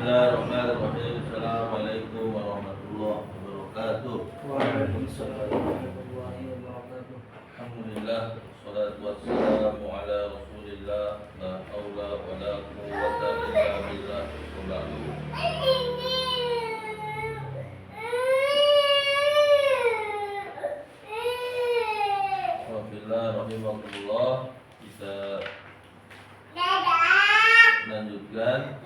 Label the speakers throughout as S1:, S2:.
S1: Bismillahirrahmanirrahim. Assalamualaikum warahmatullahi wabarakatuh.
S2: Waalaikumsalam warahmatullahi wabarakatuh.
S1: Alhamdulillah, wassalatu wassalamu ala Rasulillah, la haula wala quwwata illa billah. Wa ba'du. Wabillah rahimakumullah, kita lanjutkan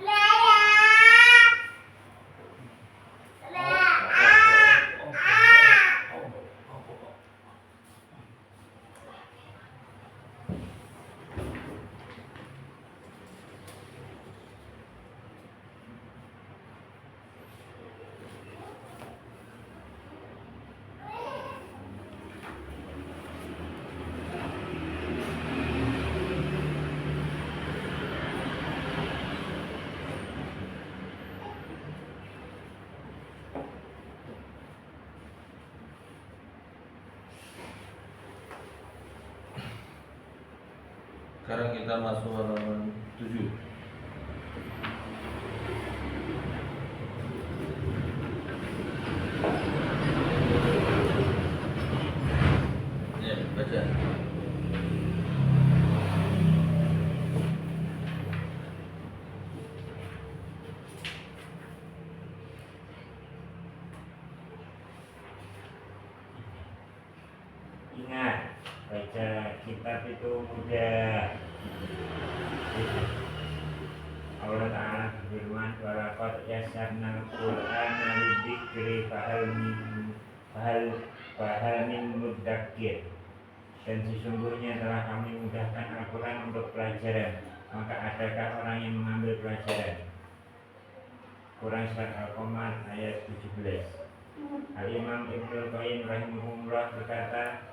S1: sekarang kita masuk halaman 7. Ya, baca.
S2: Ingat, baca kitab itu mudah. Allah Ta'ala berfirman, walaqad yassarnal Qur'ana lidzikri fahal min mudzakir. Dan sesungguhnya telah kami mudahkan Al-Quran untuk pelajaran, maka adakah orang yang mengambil pelajaran? Quran Surat Al-Qamar ayat 17. Al-Imam Ibnul Qayyim rahimahullah berkata,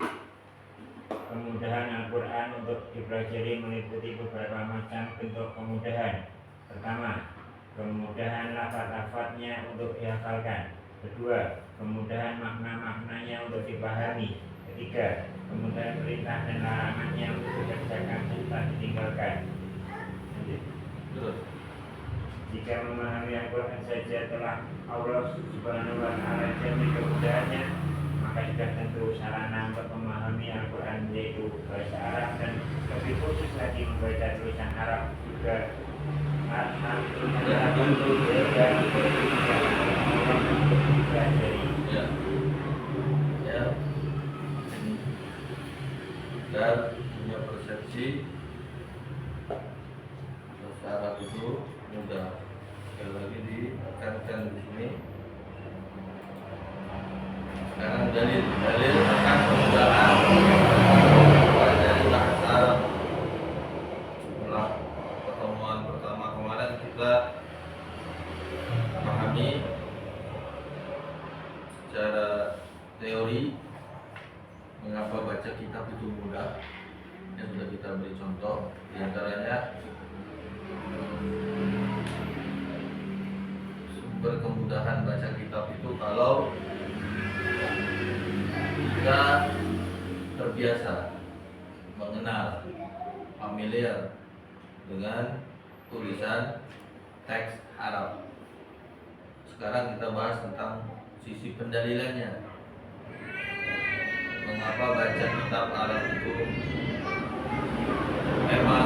S2: kemudahan Al-Quran untuk dipelajari meliputi beberapa macam bentuk kemudahan. Pertama, kemudahan lafaz-lafaznya untuk dihafalkan. Kedua, kemudahan makna-maknanya untuk dipahami. Ketiga, kemudahan perintah dan larangannya untuk dikerjakan serta ditinggalkan. Jika memahami Al-Quran saja telah Allah Subhanahu wa Ta'ala jamin kemudahannya, maka sudah tentu sarana untuk memahami Al-Quran yaitu bahasa Arab, dan lebih khusus lagi membaca tulisan Arab juga
S1: Dan punya persepsi bahasa Arab itu mudah. Sekali lagi ditekankan di sini. Sekarang dalil akan kemudahan dari bahasa Arab. Setelah pertemuan pertama kemarin kita memahami secara teori mengapa baca kitab itu mudah. Yang sudah kita beri contoh, diantaranya sumber kemudahan baca kitab itu kalau kita terbiasa mengenal, familiar dengan tulisan teks Arab. Sekarang kita bahas tentang sisi pendalilannya. Mengapa baca kitab Arab itu memang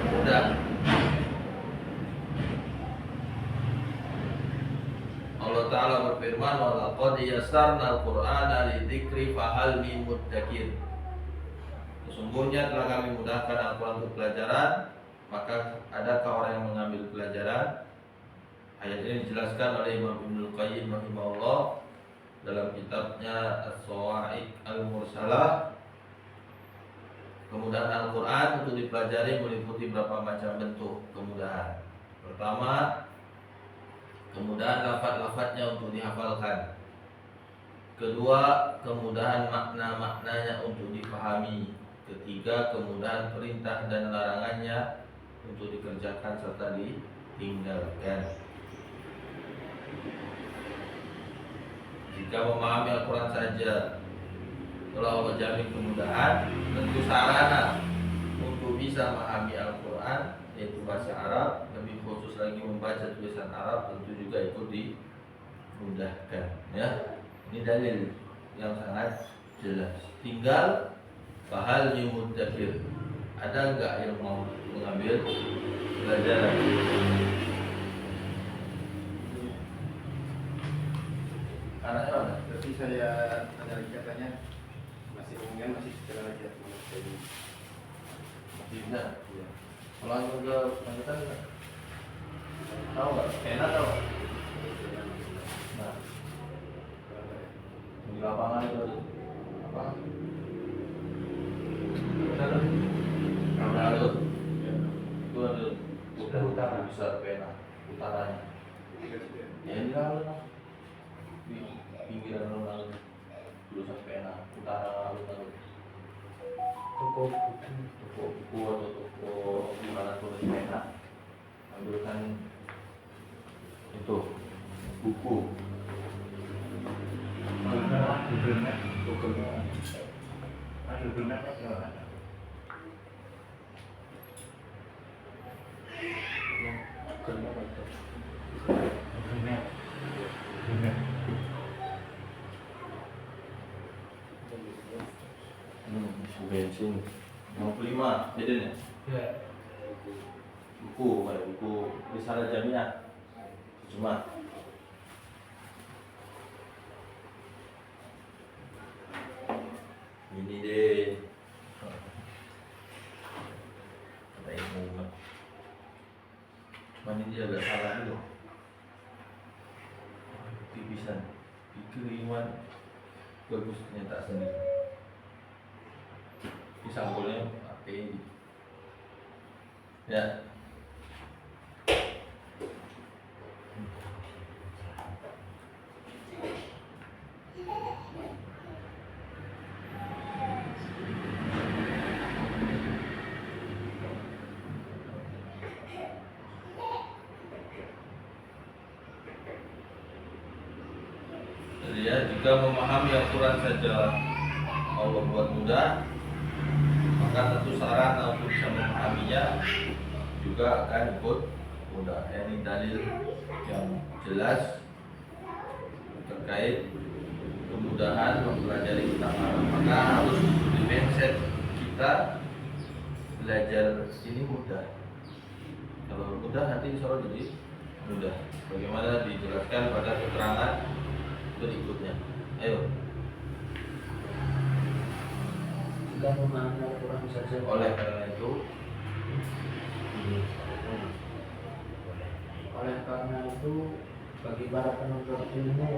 S1: mudah? Allah Ta'ala berfirman, walaqad yassarnal Qur'ana lidzikri fahal min mudzakir. Sesungguhnya telah kami mudahkan Al-Quran untuk pelajaran, maka adakah orang yang mengambil pelajaran? Ayat ini dijelaskan oleh Imam Ibnul Qayyim rahimahullah dalam kitabnya As-Sawa'iq Al-Mursalah. Kemudahan Al-Quran untuk dipelajari meliputi beberapa macam bentuk kemudahan. Pertama, kemudahan lafaz-lafaznya untuk dihafalkan. Kedua, kemudahan makna-maknanya untuk dipahami. Ketiga, kemudahan perintah dan larangannya untuk dikerjakan serta ditinggalkan. Jika memahami Al-Quran saja telah Allah jamin kemudahan, tentu sarana untuk bisa memahami Al-Quran yaitu bahasa Arab, lebih khusus lagi membaca tulisan Arab tentu juga ikut dimudahkan ya. Ini dalil yang sangat jelas. Tinggal fahal min muddakir, ada enggak yang mau mengambil pelajaran? Anaknya mana?
S3: Berarti saya tanya lagi katanya masih umumnya masih secara lagi ya teman saya.
S1: Masih bisa.
S3: Iya.
S1: Kalau langsung ke lanjutan enggak? Tahu nggak? Enak tahu? Nah, di lapangan itu apa? Benar tuh? Benar tuh? Itu ada utara besar pena utaranya. Ya ini lalu di pinggiran lalu tulisan pena utara lalu toko buku atau toko di mana tulis pena, ambilkan itu buku. Bensin 55 jadinya.
S3: Ya.
S1: Buku, kayak buku risalah jamiah. Cuma ini deh. Kata ilmu. Cuman ini agak salah dulu. Tipisan. Kiriman bagus ternyata sendiri. Sampulnya pakai ini ya. Jadi ya, jika memahami Al-Quran saja Allah buat mudah, maka tentu saran untuk bisa memahaminya juga akan ikut mudah. Ini dalil yang jelas terkait kemudahan mempelajari kitab Arab. Maka harus di mindset kita belajar ini mudah. Kalau mudah nanti insya Allah jadi mudah. Bagaimana dijelaskan pada keterangan berikutnya. Ayo.
S4: Jika memahami Al-Quran saja
S1: Oleh karena itu
S4: bagi para penuntut ilmu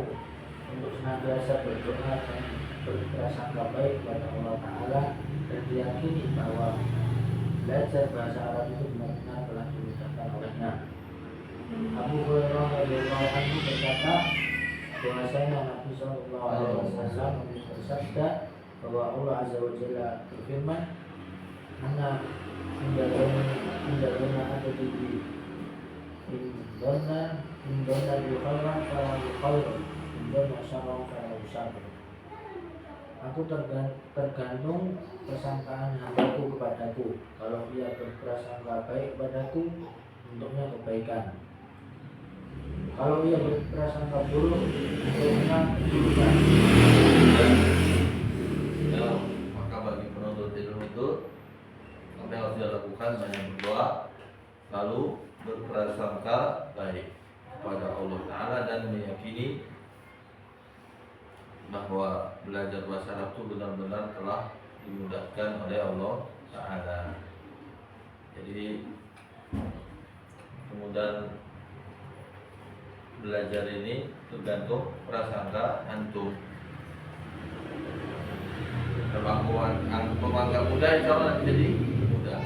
S4: untuk senantiasa berdoa dan berprasangka baik kepada Allah Ta'ala dan diyakini bahwa belajar bahasa Arab itu benar-benar telah dimudahkan olehnya. Abu Hurairah radhiyallahu anhu berkata bahwasanya Nabi Shallallahu Alaihi Wasallam bersabda bahwa Allah Azza wa Jalla berfirman, "Mana indahnya ada di indona yukhairan fala yukhairan indona syarran fala yusyarran." Aku tergantung persangkaan hambaku kepadaku. Kalau ia berprasangka baik padaku, untuknya kebaikan. Kalau ia berprasangka buruk, untuknya keburukan.
S1: Ya, maka bagi penuntut ilmu itu apa yang harus dia lakukan hanya berdoa, lalu berprasangka baik kepada Allah Ta'ala dan meyakini bahwa belajar bahasa Arab itu benar-benar telah dimudahkan oleh Allah Ta'ala. Jadi kemudian belajar ini tergantung prasangka antum. Kalau antum anggap mudah, insya Allah nanti jadi mudah.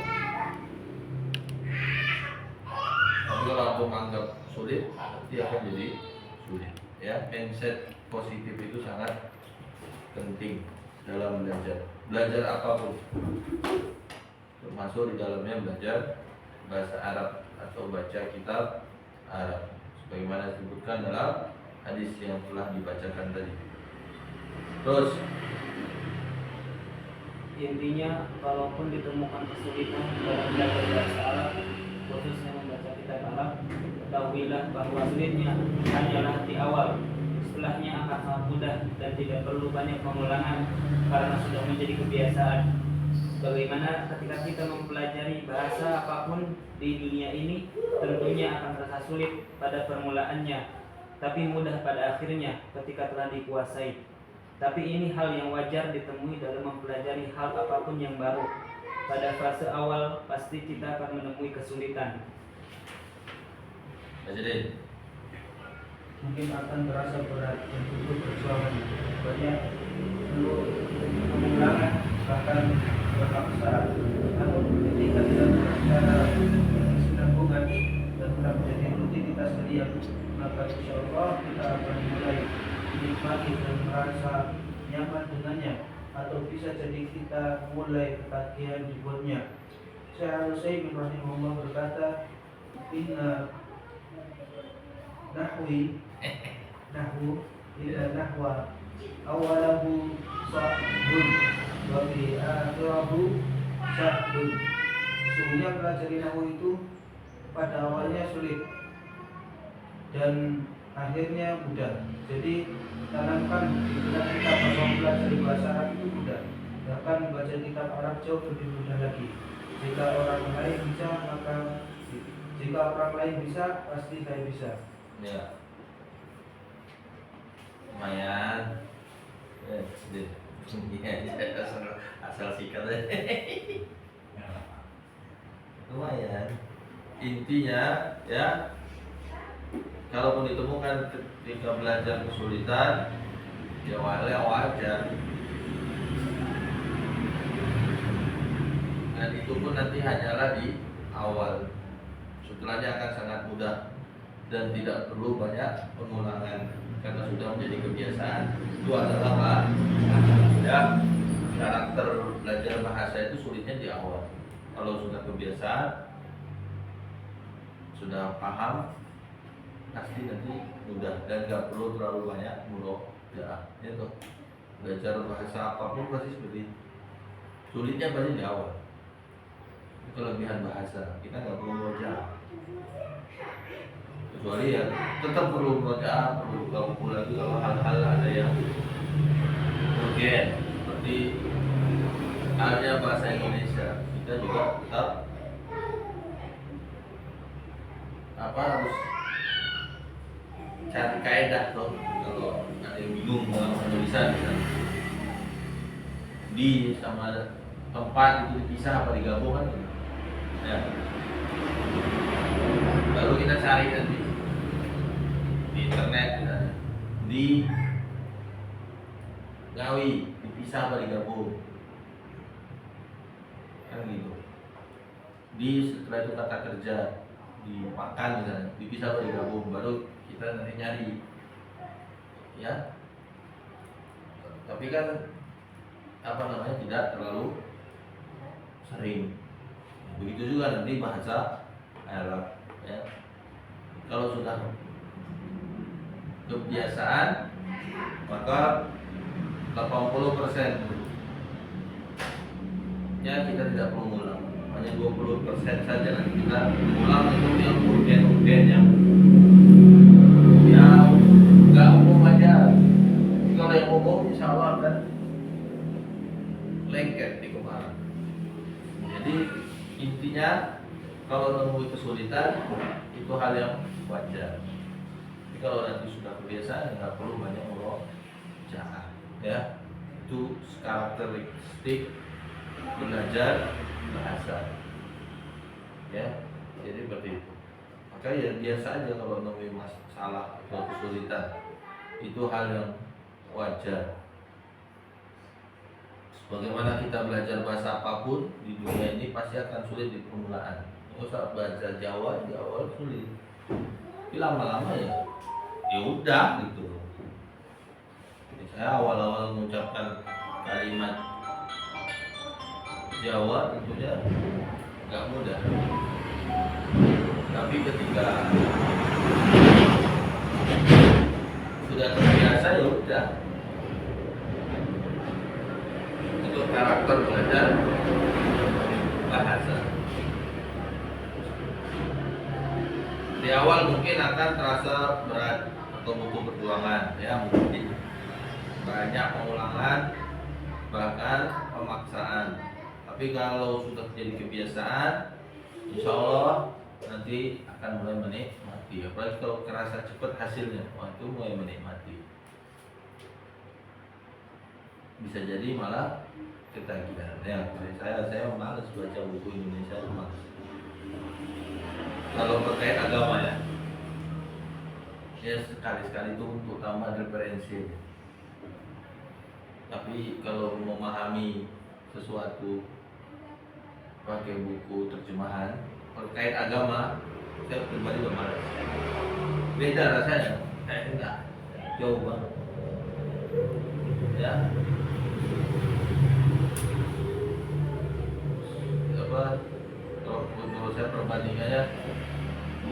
S1: Tapi kalau antum anggap sulit, nanti akan jadi sulit. Ya, mindset positif itu sangat penting dalam belajar. Belajar apapun, termasuk di dalamnya belajar bahasa Arab atau baca kitab Arab, sebagaimana disebutkan dalam hadis yang telah dibacakan tadi. Terus
S4: Intinya, kalaupun ditemukan kesulitan dalam belajar bahasa Arab,
S5: khususnya membaca kitab Arab, ketahuilah bahwa sulitnya hanyalah di awal. Setelahnya akan sangat mudah dan tidak perlu banyak pengulangan karena sudah menjadi kebiasaan. Bagaimana ketika kita mempelajari bahasa apapun di dunia ini, tentunya akan terasa sulit pada permulaannya, tapi mudah pada akhirnya ketika telah dikuasai. Tapi ini hal yang wajar ditemui dalam mempelajari hal apapun yang baru. Pada fase awal pasti kita akan menemui kesulitan.
S1: Jadi
S4: Mungkin akan terasa berat dan butuh perjuangan banyak, perlu pengulangan bahkan berpaksa. Namun ketika kita secara kesinambungan dan sudah menjadi rutinitas harian, maka insya Allah kita akan mulai menikmati dan merasa nyaman dengannya, atau bisa jadi kita mulai ketagihan dibuatnya. Syekh Al-Utsaimin rahimahullah berkata, inna nahwu ila nahwa awalahu sahbun wa fi akhirahu sahbun. Sesungguhnya pelajari nahwu itu pada awalnya sulit dan akhirnya mudah. Jadi tanamkan di benak kita bahwa pelajari bahasa Arab itu mudah, bahkan membaca kitab Arab jauh lebih mudah lagi. Jika orang lain bisa, maka jika orang lain bisa, pasti saya bisa.
S1: ya lumayan. Asal sikat aja. Lumayan. Intinya ya, kalaupun ditemukan ketika belajar kesulitan, ya wajar. Dan itu pun nanti hanyalah di awal. Setelahnya akan sangat mudah dan tidak perlu banyak pengulangan karena sudah menjadi kebiasaan. Itu adalah ya, karakter belajar bahasa itu sulitnya di awal. Kalau sudah kebiasaan, sudah paham, pasti nanti mudah dan nggak perlu terlalu banyak murojaah. Itu belajar bahasa apapun pasti seperti itu. Sulitnya pasti di awal. Itu kelebihan bahasa, kita nggak perlu murojaah. Kecuali ya tetap perlu murojaah, perlu kamu lagi kalau hal-hal ada yang urgen seperti halnya bahasa Indonesia, kita juga tetap harus cari kaidah tuh. Kalau ada yang bingung dalam penulisan misalnya, di sama tempat itu dipisah apa digabung kan ya, baru kita cari nanti di internet misalnya, di Ngawi dipisah apa digabung kan gitu. Di setelah itu kata kerja dimakan misalnya, dipisah apa digabung, baru kita nanti nyari ya. Tapi kan tidak terlalu sering. Begitu juga nanti bahasa Arab ya. Kalau sudah kebiasaan, maka 80% ya kita tidak perlu ngulang, hanya 20% saja nanti kita ulang. Itu yang urgen yang nggak umum aja. Kalau yang umum insya Allah akan lengket di kepala. Jadi intinya kalau menemui kesulitan itu hal yang wajar. Tapi kalau nanti sudah kebiasaan, nggak perlu banyak murojaah ya. Itu karakteristik belajar bahasa ya. Jadi seperti itu. Maka ya biasa aja kalau menemui masalah atau kesulitan, itu hal yang wajar. Bagaimana kita belajar bahasa apapun di dunia ini pasti akan sulit di permulaan. Kalau saat belajar Jawa di awal sulit, tapi lama-lama ya udah gitu. Jadi saya awal-awal mengucapkan kalimat Jawa tentunya nggak mudah, tapi ketika sudah terbiasa ya udah. Untuk karakter belajar bahasa. awal mungkin akan terasa berat atau butuh perjuangan, ya mungkin banyak pengulangan bahkan pemaksaan. Tapi kalau sudah jadi kebiasaan, insya Allah nanti akan mulai menikmati. Apalagi kalau kerasa cepat hasilnya, wah itu mulai menikmati. Bisa jadi malah ketagihan. Ya, saya malas baca buku Indonesia, malas. Kalau terkait agama ya sekali-sekali itu untuk tambah referensi. Tapi kalau memahami sesuatu pakai buku terjemahan terkait agama, saya pribadi malas. Beda rasanya, enggak jauh banget. Ya, kalau menurut saya perbandingannya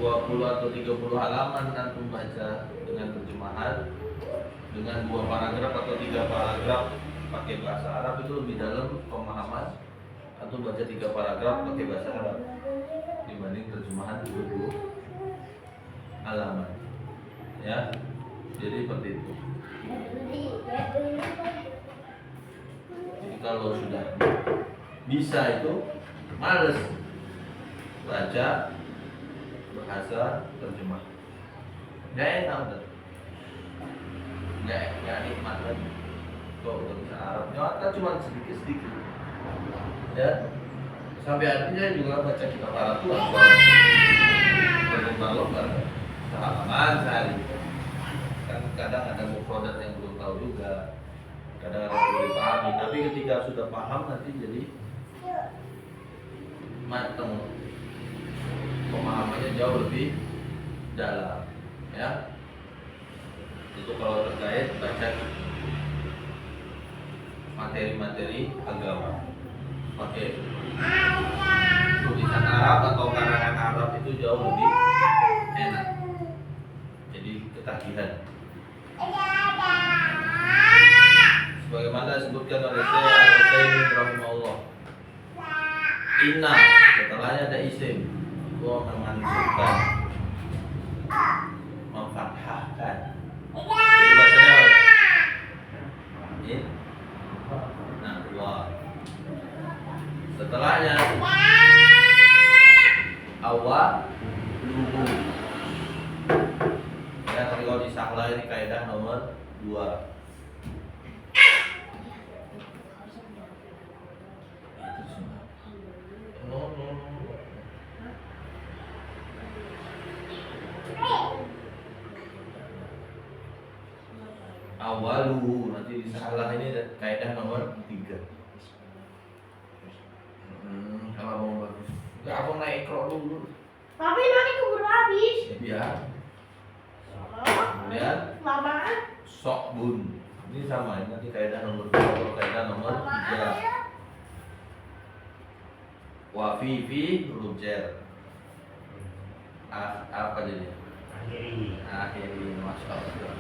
S1: 20 atau 30 halaman antum baca dengan terjemahan dengan 2 paragraf atau 3 paragraf pakai bahasa Arab itu lebih dalam pemahaman atau baca 3 paragraf pakai bahasa Arab dibanding terjemahan 20 halaman. Ya, jadi seperti itu. Jadi kalau sudah bisa itu males baca bahasa terjemah, nggak enak udah, nggak nikmat lagi. Kalau udah bisa Arab, nyata cuma sedikit ya. Sampai artinya juga baca kitab Arab tuh berlomba-lomba halaman sehari. Kan kadang ada mufradat yang belum tahu juga, kadang ada yang belum dipahami. Tapi ketika sudah paham nanti jadi mateng, pemahamannya jauh lebih dalam, ya. Itu kalau terkait baca materi-materi agama pakai tulisan Arab atau karangan Arab itu jauh lebih enak, jadi ketagihan. Sebagaimana disebutkan oleh Syekh Al-Utsaimin rahimahullah, inna setelahnya ada isim, gua memansubkan, memfathahkan. Jadi bacanya apa? Nah, Allah. Setelahnya awal luhu. Ya, tapi kalau di Sahla ini kaidah nomor 2. Awaluhu, nanti di Sahla ini kaidah nomor 3. Kalau mau bagus, nggak aku naik ikro dulu.
S6: Tapi nanti keburu habis.
S1: Ya. Kemudian
S6: Lamaan.
S1: sokbun, ini sama, ini nanti kaidah nomor 2, kalau kaidah nomor 3. Wafifi huruf jar. Apa jadi? Akhiri, masya Allah.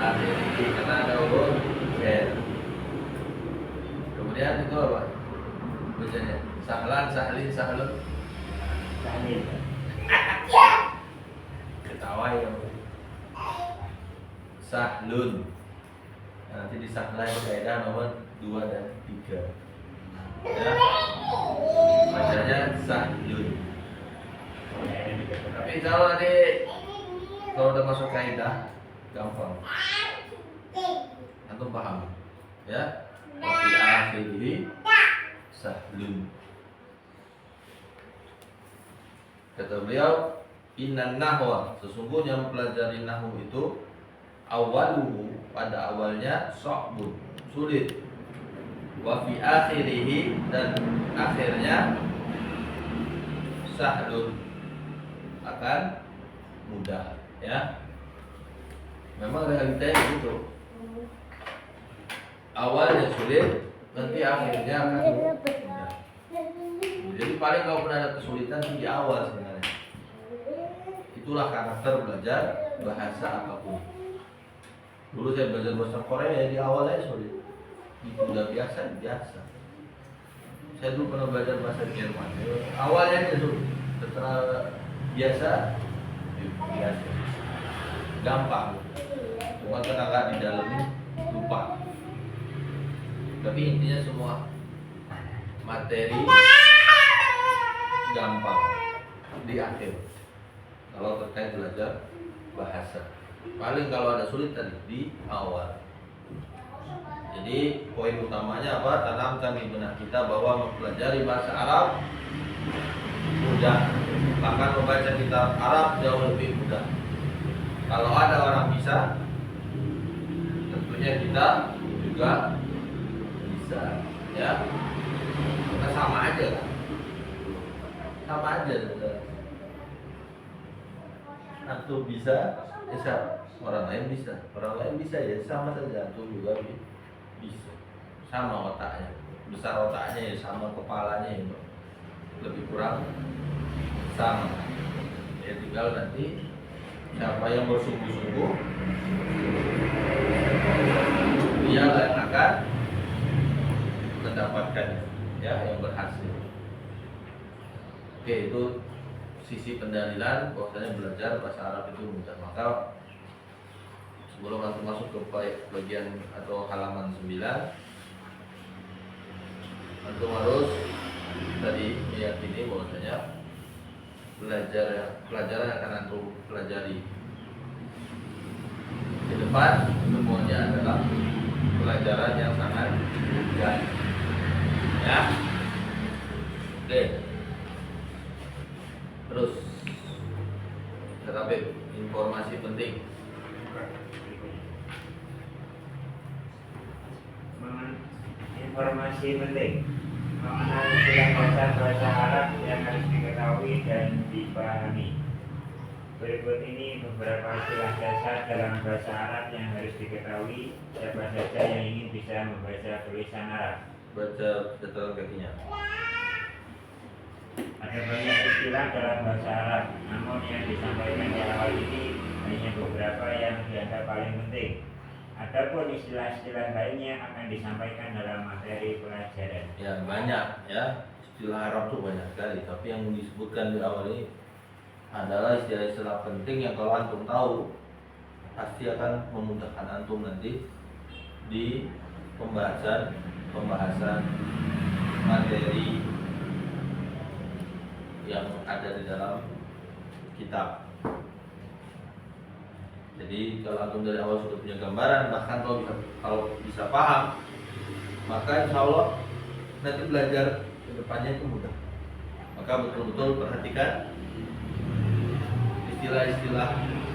S1: Akhiri karena ada huruf jar. Kemudian itu apa? Bacanya sahlan, sahlin, sahlun.
S2: Tahlil.
S1: Ketawa ya. Sahlun. Nanti di sahlan kaidah nomor 2 dan 3. Ya. Bacanya sahlun. Tapi kalau udah masuk kaidah gampang. Antum paham? Ya. Wa fi akhirih sahlun. Kata beliau, innan nahwa, sesungguhnya mempelajari nahwu itu awaluhu, pada awalnya sa'bun, sulit. Wa fi akhirih, dan akhirnya sahlun, akan mudah, ya. Memang realitanya begitu. Awalnya sulit, nanti akhirnya akan mudah. Jadi paling kalau pernah ada kesulitan di awal sebenarnya. Itulah karakter belajar bahasa apapun. Dulu saya belajar bahasa Korea di awalnya sulit. Itu udah biasa. Saya dulu pernah belajar bahasa Jerman. Awalnya itu sulit. Setelah biasa, biasa, gampang. Cuma karena nggak didalami lupa. Tapi intinya semua materi gampang di akhir. Kalau terkait belajar bahasa, paling kalau ada sulit tadi di awal. Jadi poin utamanya apa? Tanamkan di benak kita bahwa mempelajari bahasa Arab mudah, bahkan membaca kitab Arab jauh lebih mudah. Kalau ada orang bisa, tentunya kita juga bisa, ya. Kita sama aja kan? Sama aja. Antum bisa, orang lain bisa ya, sama saja. Antum juga bisa, sama otaknya, besar otaknya ya, sama kepalanya ya, lebih kurang sama. Ya tinggal nanti siapa yang bersungguh-sungguh, dia yang akan mendapatkan, ya, yang berhasil. Oke, itu sisi pendalilan bahwasanya belajar bahasa Arab itu mudah. Maka sebelum antum masuk ke bagian atau halaman 9, antum harus tadi meyakini bahwasanya pelajaran yang akan antum pelajari ke depan semuanya adalah pelajaran yang sangat mudah, ya. Oke. Terus tetapi informasi penting.
S2: Informasi penting mengenai istilah bahasa Arab yang harus diketahui dan dipahami. Berikut ini beberapa istilah dasar dalam bahasa Arab yang harus diketahui siapa saja yang ingin bisa membaca tulisan Arab.
S1: Baca catatan kakinya.
S2: Ada banyak istilah dalam bahasa Arab, namun yang disampaikan di awal ini hanya beberapa yang dianggap paling penting. Adapun istilah-istilah lainnya akan disampaikan dalam materi pelajaran.
S1: Ya banyak, ya, istilah Arab tuh banyak sekali. Tapi yang disebutkan di awal ini adalah istilah-istilah penting yang kalau antum tahu pasti akan memudahkan antum nanti di pembahasan materi yang ada di dalam kitab. Jadi kalau antum dari awal sudah punya gambaran, bahkan kalau bisa paham, maka insya Allah nanti belajar ke depannya itu mudah. Maka betul-betul perhatikan istilah-istilah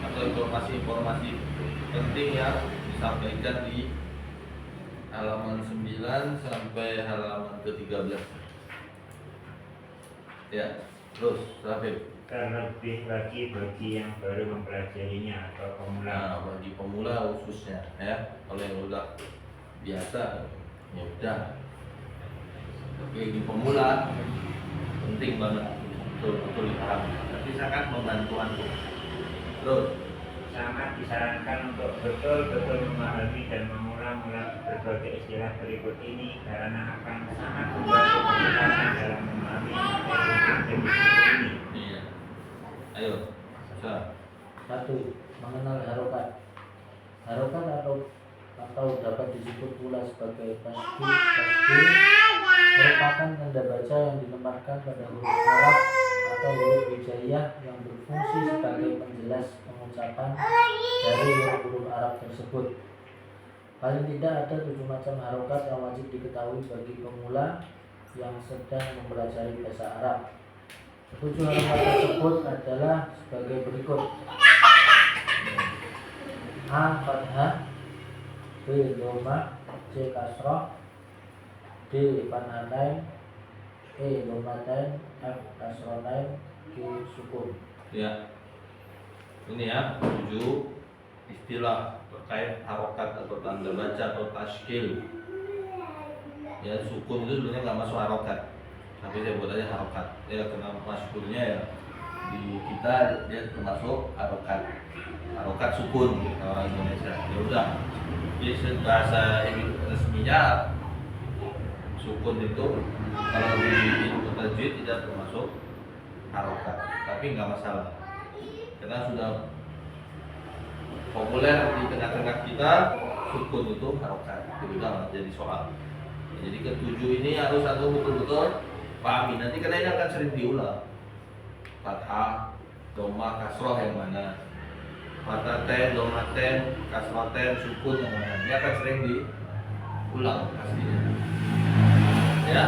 S1: atau informasi-informasi penting yang disampaikan di halaman 9 sampai halaman ke-13. Ya, terus Rafif.
S2: Terlebih lagi bagi yang baru mempelajarinya atau pemula.
S1: Nah, bagi pemula khususnya, ya. Kalau yang udah biasa, ya udah. Tapi di pemula penting banget betul-betul dipahami. Tapi sangat membantu antum. Terus
S2: Sangat disarankan untuk betul-betul memahami dan mengulang-ulang berbagai istilah berikut ini karena akan sangat membantu kita dalam memahami materi ini.
S1: iya. Ayo. Bisa.
S4: 1. Mengenal harokat. Harokat atau dapat disebut pula sebagai tasdil merupakan tanda baca yang ditempatkan pada huruf Arab atau huruf hijaiyah yang berfungsi sebagai penjelas pengucapan dari huruf-huruf Arab tersebut. Paling tidak ada 7 macam harokat yang wajib diketahui bagi pemula yang sedang mempelajari bahasa Arab. 7 harokat tersebut adalah sebagai berikut: A. Fathah, B. Dhamma, C. Kasrah, D. Fanatain, E. Dhammatain, F. Kasratain, G. Sukun.
S1: Ya. Ini ya, 7 istilah terkait harokat atau tanda baca atau tashkil. Ya, sukun itu sebenarnya nggak masuk harokat, tapi saya buat aja harokat. Ya, karena maskulnya ya di kita dia termasuk harokat. Harokat sukun kata orang Indonesia. Ya udah. Jadi bahasa resminya sukun itu kalau di ilmu tajwid tidak termasuk harokat, tapi nggak masalah karena sudah populer di tengah-tengah kita sukun itu harokat, itu udah jadi soal. Jadi ketujuh ini harus satu betul-betul pahami. Nanti karena ini akan sering diulang. Fathah, doma, kasroh yang mana? Fathah ten, doma ten, kasroh ten, sukun yang mana? Ini akan sering diulang pastinya. Ya,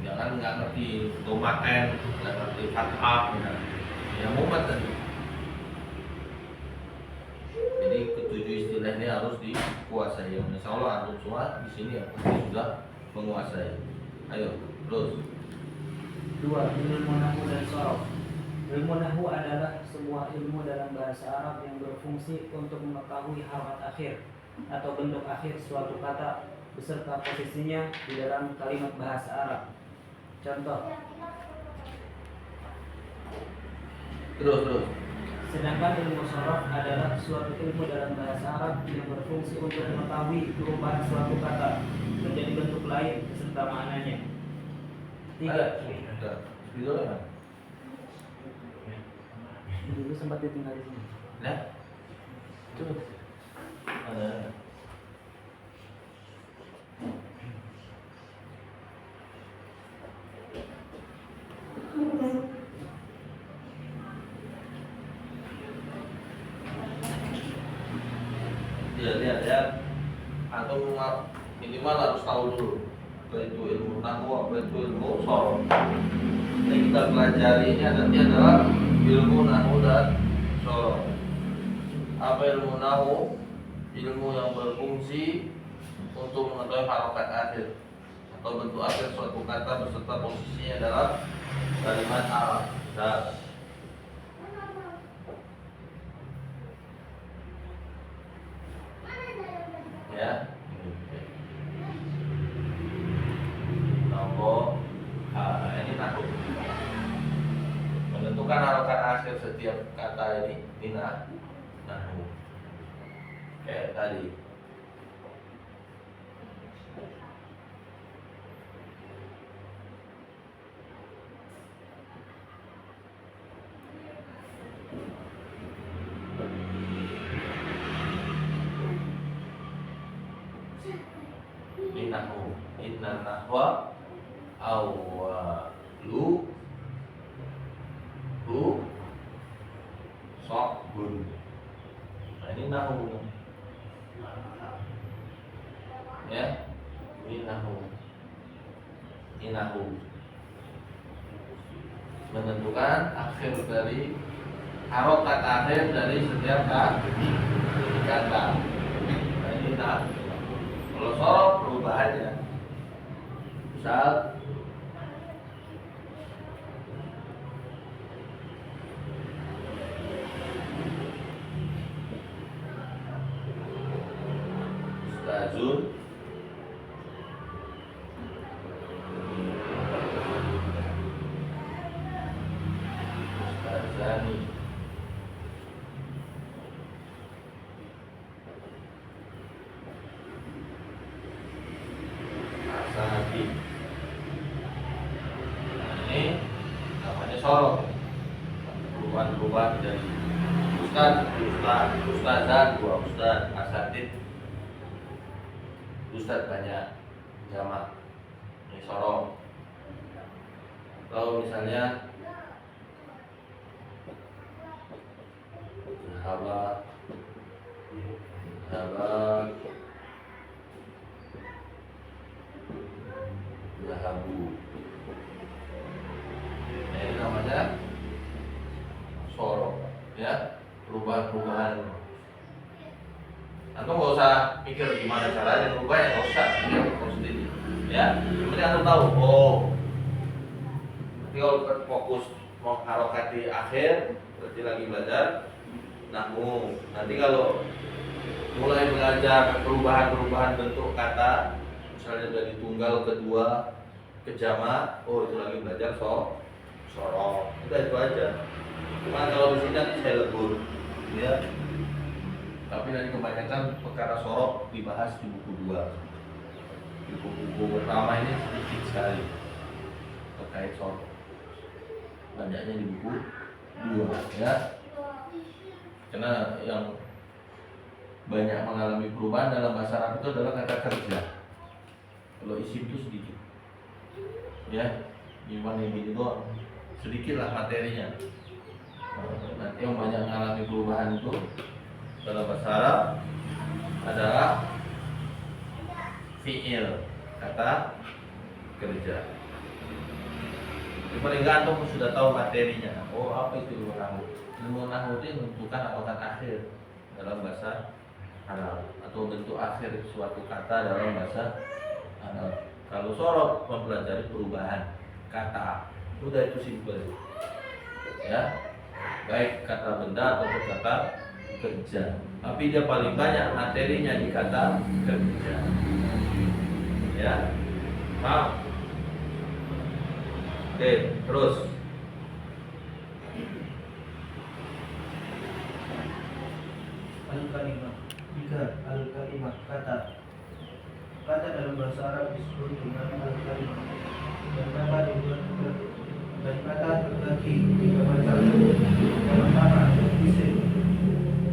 S1: jangan nggak ngerti doma ten, nggak ngerti fathah, ya mumet tadi. Jadi ketujuh istilah ini harus dikuasai. Insya Allah antum semua di sini ya pasti sudah menguasai. Ayo terus.
S5: 2. Ilmu nahwu dan shorof. Ilmu nahwu adalah sebuah ilmu dalam bahasa Arab yang berfungsi untuk mengetahui harokat akhir atau bentuk akhir suatu kata beserta posisinya di dalam kalimat bahasa Arab. Contoh.
S1: Terus.
S5: Sedangkan ilmu shorof adalah suatu ilmu dalam bahasa Arab yang berfungsi untuk mengetahui perubahan suatu kata menjadi bentuk lain beserta maknanya. 3.
S1: Video ya.
S5: Dulu sempat ditinggal di sini.
S1: Nah, terus. Ada. Lihat ya, atau minimal harus tahu dulu apa itu ilmu nahwu, apa itu ilmu shorof. Yang kita pelajari ini nanti adalah ilmu nahwu dan shorof. Apa ilmu nahwu? Ilmu yang berfungsi untuk mengetahui harokat akhir atau bentuk akhir suatu kata beserta posisinya dalam kalimat Arab. Ya. Nomor ini nahwu. Menentukan harokat akhir setiap kata ini nahwu. Kayak tadi. Nahwu, inna nahwa awwalu sokbun. Nah ini nahwu, ya, ini nahwu, menentukan akhir dari harokat akhir dari setiap kata. Nah ini nahwu. Kalau shorof perubahannya, misal Ustazun Ustazani. Asadi. Nah, ini namanya shorof. Perubahan dari ustaz, ustazah, dua ustaz, asatid, ustaz banyak, jamak. Ini shorof. Kalau misalnya Zahaba, Zahabu. Nah, ini namanya shorof, ya, perubahan. Antum nggak usah mikir gimana caranya berubahnya, nggak usah, dia sendiri, ya. Kemudian antum tahu, nanti kalau fokus mau harokati akhir, berarti lagi belajar nahwu. Nanti kalau mulai belajar perubahan bentuk kata, misalnya dari tunggal ke dua ke jamak, itu lagi belajar shorof. Udah itu aja. Cuma kalau di sini nanti saya lebur, ya. Tapi nanti kebanyakan perkara shorof dibahas di buku 2. Di buku pertama ini sedikit sekali terkait shorof. banyaknya di buku 2 ya. Karena yang banyak mengalami perubahan dalam bahasa Arab itu adalah kata kerja. Kalau isim itu sedikit ya, ini doang sedikit lah materinya. Nanti yang banyak mengalami perubahan itu dalam bahasa Arab adalah fi'il, kata kerja. Paling gantung sudah tahu materinya. Oh, apa itu ilmu nahwu? Ilmu nahwu itu menentukan apakah akhir dalam bahasa Arab atau bentuk akhir suatu kata dalam bahasa Arab. Kalau sorot mempelajari perubahan kata, udah itu simpel ya, baik kata benda atau kata kerja. Tapi dia paling banyak materinya di kata kerja ya. Paham? Oke, terus
S4: Al-kalimah. 3. Al-kalimah, kata. Kata dalam bahasa Arab disebut dengan al-kalimah. Dan kata terbagi 3 macam. Yang pertama, isim.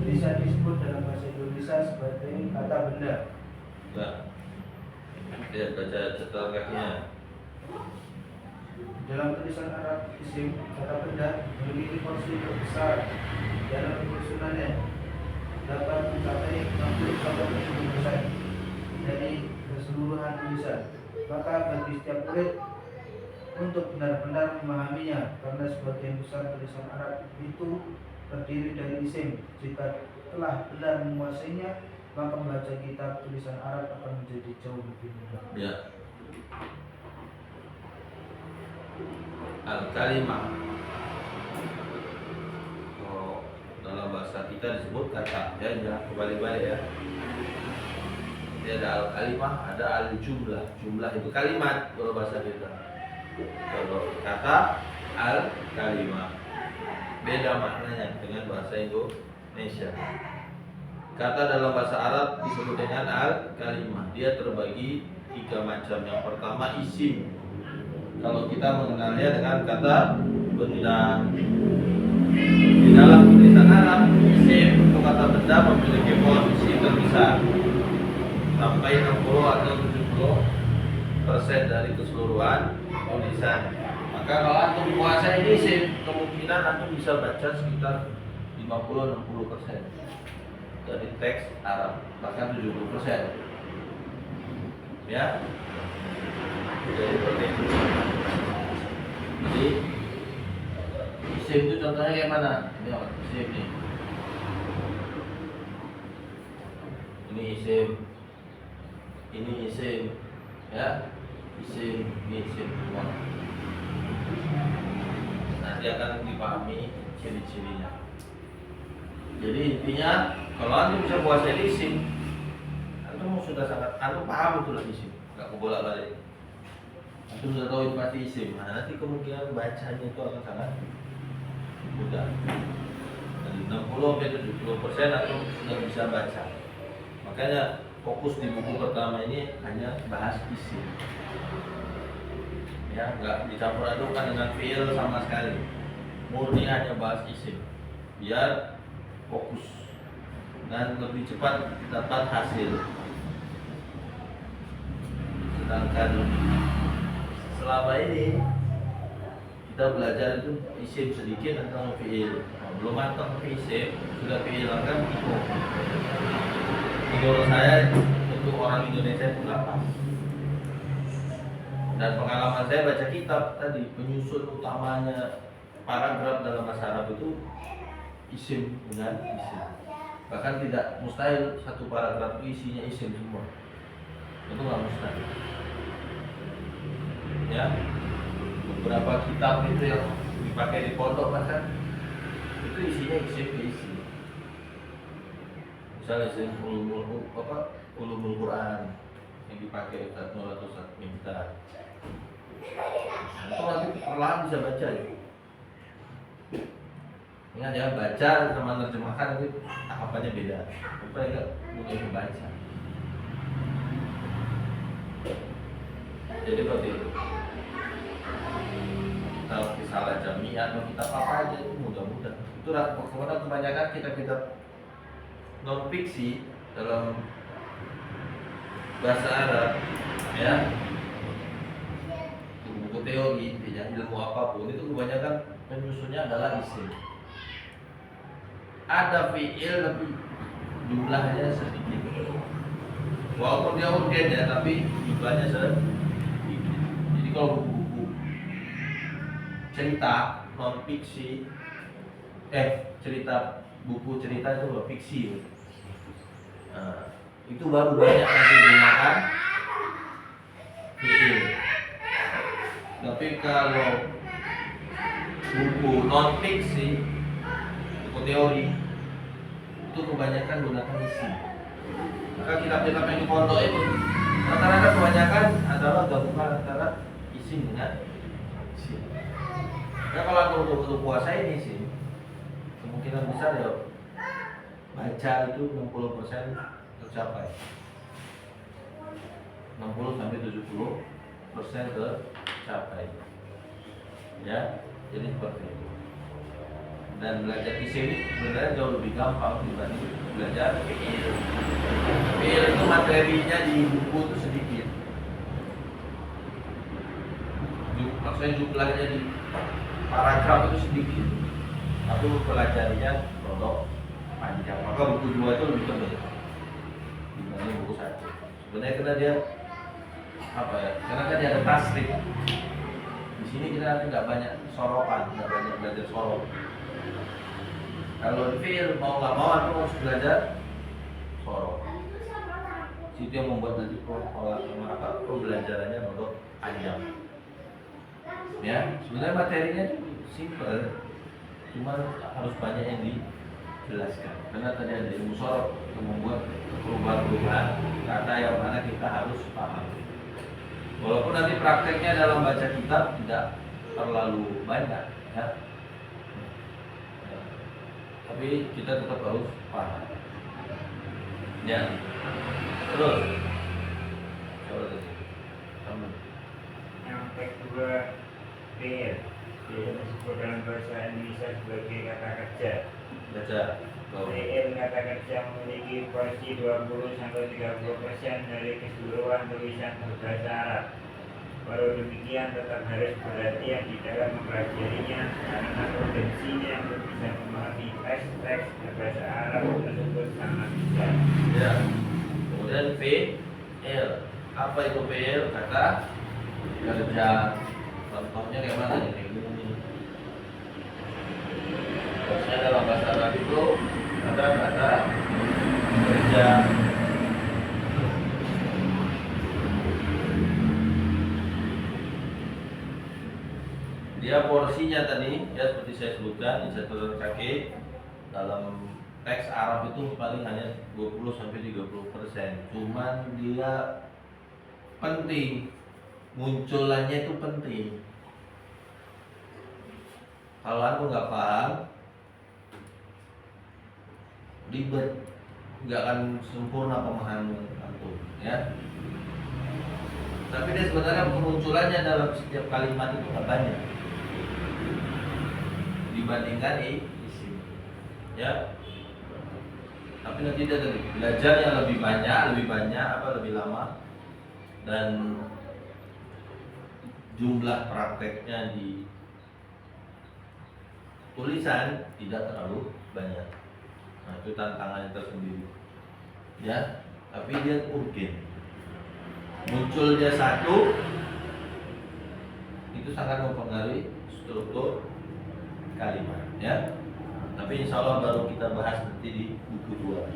S4: Bisa disebut dalam bahasa Indonesia sebagai kata benda.
S1: nah, kita baca cetaknya.
S4: Dalam tulisan Arab, isim kata benda memiliki porsi terbesar dalam penyusunannya, dapat mencapai 60-70% dari keseluruhan tulisan. Maka bagi setiap murid untuk benar-benar memahaminya, karena sebagian besar tulisan Arab itu terdiri dari isim. Jika telah benar menguasainya, maka membaca kitab tulisan Arab akan menjadi jauh lebih mudah.
S1: Ya. Al-kalimah. Oh, dalam bahasa kita disebut kata. Ya, jangan kebalik-balik ya. Jadi ada al-kalimah, ada al-jumlah. Jumlah itu kalimat kalau bahasa kita. Kalau kata al-kalimah beda maknanya dengan bahasa Indonesia. Kata dalam bahasa Arab disebut dengan al-kalimah. Dia terbagi 3 macam. Yang pertama isim. Kalau kita mengenalnya dengan kata benda. Di dalam tulisan Arab, isim untuk kata benda memiliki posisi terbesar sampai 60 atau 70% dari keseluruhan tulisan. Maka kalau antum menguasai isim, kemungkinan antum bisa baca sekitar 50-60% dari teks Arab, bahkan 70%. Ya. Jadi seperti itu. Jadi isim itu contohnya kayak mana? Ini isim nih. Ini isim. Ini isim. Ya. Isim, ini isim semua. Nanti akan dipahami ciri-cirinya. Jadi intinya kalau antum bisa kuasai isim, antum sudah sangat, antum paham betul isim, nggak mau bolak-balik. Antum sudah tahu itu pasti isim. Nah, nanti kemungkinan bacanya itu akan sangat mudah. Dari 60-70% antum sudah bisa baca. Makanya fokus di buku pertama ini hanya bahas isim. Ya, nggak dicampur adukan dengan fiil sama sekali. Murni hanya bahas isim. Biar fokus dan lebih cepat dapat hasil. Sedangkan selama ini kita belajar itu isim sedikit tentang fiil. Belum mantap isim, sudah fiil kan itu. Menurut saya untuk orang Indonesia itu nggak pas. Dan pengalaman saya baca kitab tadi, penyusun utamanya paragraf dalam bahasa Arab itu isim dengan isim. Bahkan tidak mustahil satu paragraf itu isinya isim semua. Itu nggak mustahil. Ya, beberapa kitab itu yang dipakai di pondok bahkan itu isinya isim ke isi. Misalnya isim ulumul Quran yang dipakai Ustaz Nur atau Ustaz Miftah. Itu nanti perlahan bisa baca ya. Ingat ya, baca sama menerjemahkan itu tahapannya beda. Supaya enggak mudah membaca. Jadi seperti itu. Nah, risalah jamiah atau kitab apa aja itu mudah-mudah. Itu kebanyakan kitab-kitab non fiksi dalam bahasa Arab, ya, buku teori, ya, ilmu apapun itu kebanyakan penyusunnya adalah isim. Ada fiil tapi jumlahnya sedikit. Walaupun dia urgen ya, tapi jumlahnya sedikit. Jadi kalau buku-buku cerita non fiksi, buku cerita itu fiksi. Nah, itu baru banyak nanti digunakan fiil. Tapi kalau buku non fiksi, buku teori itu kebanyakan gunakan isim. Maka kitab-kitab yang di pondok itu rata-rata kebanyakan adalah gabungan antara isim dengan isim. Ya kalau aku betul-betul kuasai isim, kemungkinan besar ya baca itu 60% tercapai. 60 sampai 70% tercapai. Ya, jadi seperti itu. Dan belajar isim sebenarnya jauh lebih gampang dibanding belajar fiil. Fiil itu materinya di buku itu sedikit. Maksudnya jumlahnya di paragraf itu sedikit. Tapi pelajarinya rodok panjang. Maka buku 2 itu lebih tebal dibanding buku 1. Sebenarnya karena dia karena kan dia ada tasrik. Di sini kita nggak banyak sorokan, nggak banyak belajar sorok. Kalau di fiil mau nggak mau aku harus belajar sorok. Itu yang membuat nanti pembelajarannya rodok panjang. Ya, sebenarnya materinya simpel, cuma harus banyak yang dijelaskan. Karena tadi ada ilmu sorok yang membuat perubahan-perubahan kata yang mana kita harus paham. Walaupun nanti prakteknya dalam baca kitab tidak terlalu banyak, ya. Tapi kita tetap harus paham. Ya. Terus. Coba tadi.
S2: Yang kedua, fiil. Fiil disebut dalam bahasa Indonesia sebagai kata kerja.
S1: Baca.
S2: Fiil kata kerja memiliki porsi 20-30% dari keseluruhan tulisan berbahasa Arab. Walau demikian tetap harus perhatian di dalam mempelajarinya karena potensinya untuk bisa memahami teks-teks berbahasa Arab tersebut sangat besar.
S1: Ya. Kemudian fiil. Apa itu fiil? Kata kerja. Contohnya kayak mana nih? Kayak gini. Terusnya dalam bahasa Arab itu ada kata kerja. Dia porsinya tadi ya seperti saya sebutkan di satu kaki dalam teks Arab itu paling hanya 20-30%. Cuman dia penting, munculannya itu penting. Kalau aku nggak paham, ribet, nggak akan sempurna pemahaman aku, ya. Tapi dia sebenarnya kemunculannya dalam setiap kalimat itu nggak banyak dibandingkan isim, ya. Tapi nanti dia belajarnya lebih banyak, lebih lama, dan jumlah prakteknya di tulisan tidak terlalu banyak. Nah, itu tantangannya tersendiri, ya. Tapi dia urgen, muncul dia satu itu sangat mempengaruhi struktur kalimat, ya. Tapi insya Allah baru kita bahas nanti di buku 2.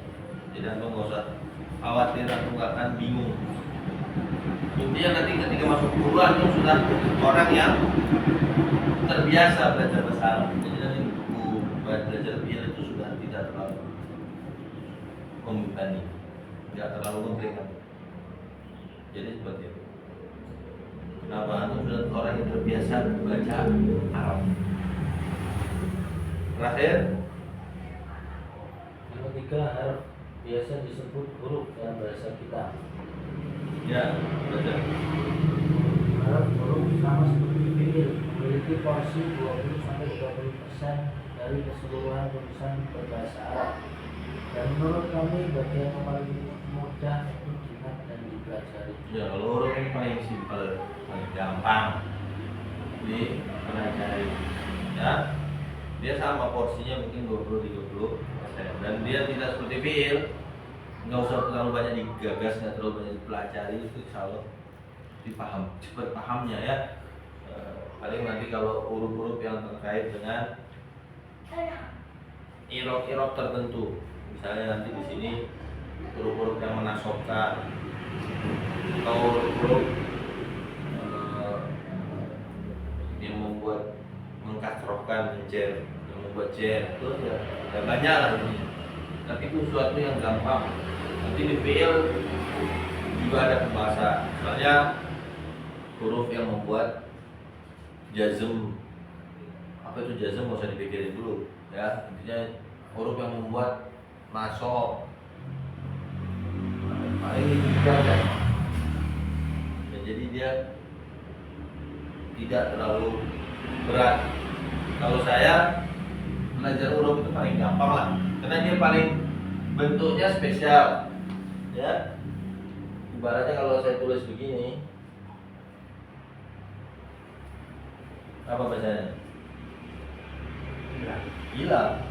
S1: Jadi anda nggak usah khawatir, aku nggak akan bingung. Intinya nanti ketika masuk buku 2 itu sudah orang yang terbiasa belajar bahasa Arab. Jadi nanti buku belajar fiil itu sudah tidak terlalu membebani, tidak terlalu memberikan. Jadi seperti itu. Kenapa? Itu sudah orang yang terbiasa baca Arab. Terakhir,
S4: Yang ketiga, harf biasa disebut huruf dalam bahasa kita.
S1: ya baca.
S4: Harf huruf sama seperti fiil memiliki memiliki porsi 20-30% dari keseluruhan tulisan berbahasa Arab. Dan menurut kami bagian yang paling mudah untuk diingat dan dipelajari.
S1: Ya, kalau huruf ini paling simpel, paling gampang dipelajari. Ya, dia sama porsinya mungkin 20-30%, dan dia tidak seperti fiil, nggak usah terlalu banyak digagas, nggak terlalu banyak dipelajari, itu kalau dipaham, cepat pahamnya ya. Paling nanti kalau huruf-huruf yang terkait dengan irob tertentu, misalnya nanti di sini huruf-huruf yang menasobkan atau huruf yang membuat mengkasrohkan, menjer, yang membuat jer, itu ya banyak lah ini. Tapi itu sesuatu yang gampang. Nanti di fiil juga ada pembahasan. Misalnya huruf yang membuat jazm, apa itu jazm, nggak usah dipikirin dulu ya. Intinya huruf yang membuat nasab, ini juga kan. Ya, jadi dia tidak terlalu berat. Kalau saya belajar huruf itu paling gampang lah, karena dia paling bentuknya spesial ya. Ibaratnya kalau saya tulis begini, apa bacanya? Hilang.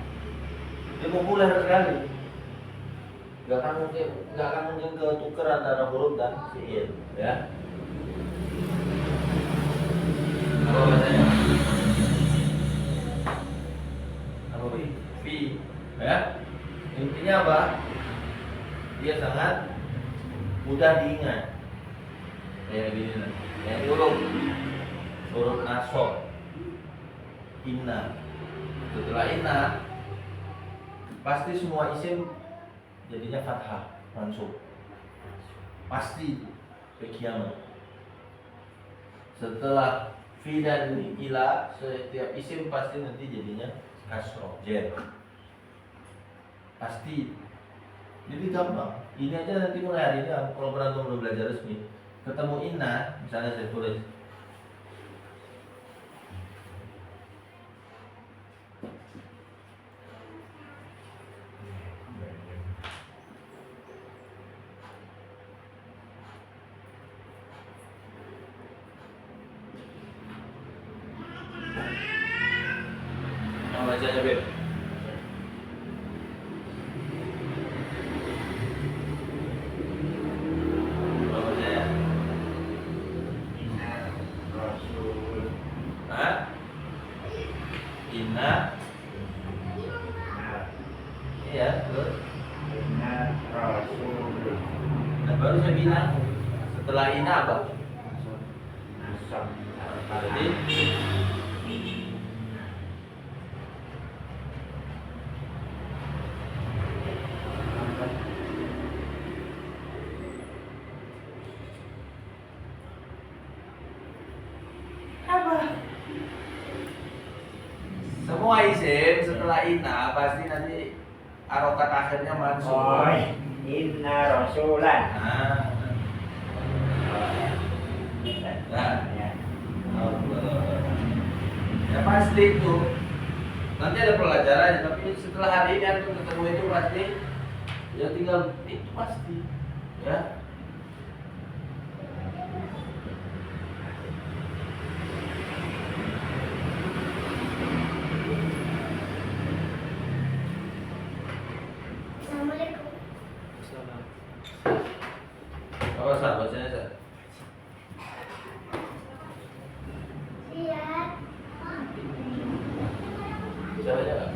S1: Dia populer sekali. Gak akan mungkin ketukar antara huruf dan fiil, ya. Apa bacanya? Apa fi? Ya. Intinya apa? Dia sangat mudah diingat. Kayak gini nih. Yang huruf nasab, inna. Setelah inna, pasti semua isim jadinya fathah, mansub. Pasti ke kiamat. Setelah fi dan ila, setiap isim pasti nanti jadinya kasroh, jer. Pasti. Jadi gampang. Ini aja nanti mulai hari ini kalau berantum belum belajar resmi, ketemu inna, misalnya saya tulis bacanya Beb. Apa bacanya?
S2: Inna Rasul.
S1: Hah? Inna. Iya, terus.
S2: Inna Rasul.
S1: Nah, baru saya bilang setelah inna apa?
S2: Nasab.
S1: Jadi semua isim setelah inna pasti nanti harokat akhirnya mansub.
S2: Oh, Inna Rasulan.
S1: Nah,
S2: Ya.
S1: ya pasti itu. Nanti ada pelajarannya, tapi setelah hari ini aku ketemu itu pasti, ya tinggal itu pasti, ya.
S6: Assalamualaikum.
S1: Apa sah bacanya sah?
S6: Iya.
S1: Bisa baca nggak?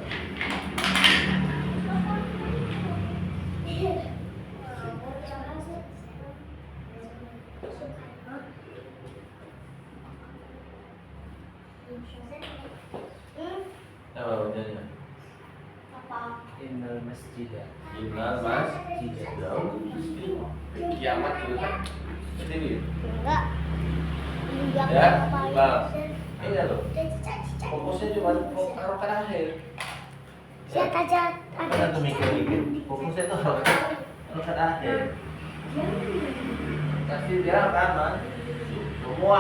S1: Apa bacanya?
S6: Apa?
S5: Innal masjidah.
S1: Innal masjid jauh pasti kiamat juga kan sendiri.
S6: Enggak. Enggak.
S1: Ya,
S6: Apa?
S1: Bang. Iya loh.
S6: Cicak.
S1: Fokusnya cuma harokat akhir.
S6: Siap aja.
S1: Karena tuh mikir-mikir, fokusnya tuh harokat akhir. Pasti dia akan semua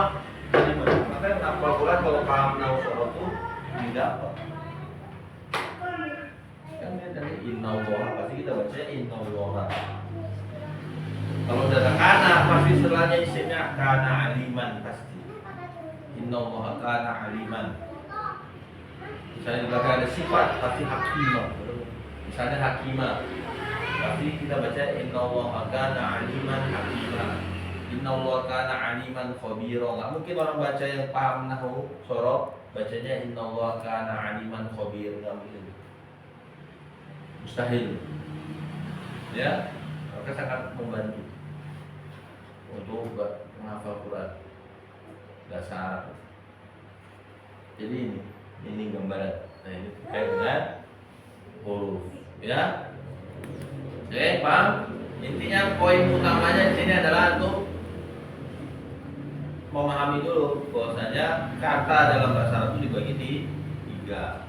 S1: kalimat Makanya kenapa Quran kalau paham nahu sorof tuh didapat. Kan dia dari innallaha, pasti kita bacanya innallaha. Kalau udah ada kana, pasti setelahnya isimnya kana aliman pasti. Innallaha kana aliman. Misalnya di belakang ada sifat, pasti hakimah. Misalnya hakimah, pasti kita baca innallaha kana aliman hakimah. Innallaha kana aliman khabira. Nggak mungkin orang baca yang paham nahwu sorof bacanya innallaha kana aliman khabir, nggak mungkin. Mustahil. Ya, maka sangat membantu untuk menghafal Quran dasar. Jadi ini gambaran. Nah, ini terkait dengan huruf, ya. Oke, paham? Intinya poin utamanya di sini adalah untuk memahami dulu bahwasanya kata dalam bahasa Arab itu dibagi di 3.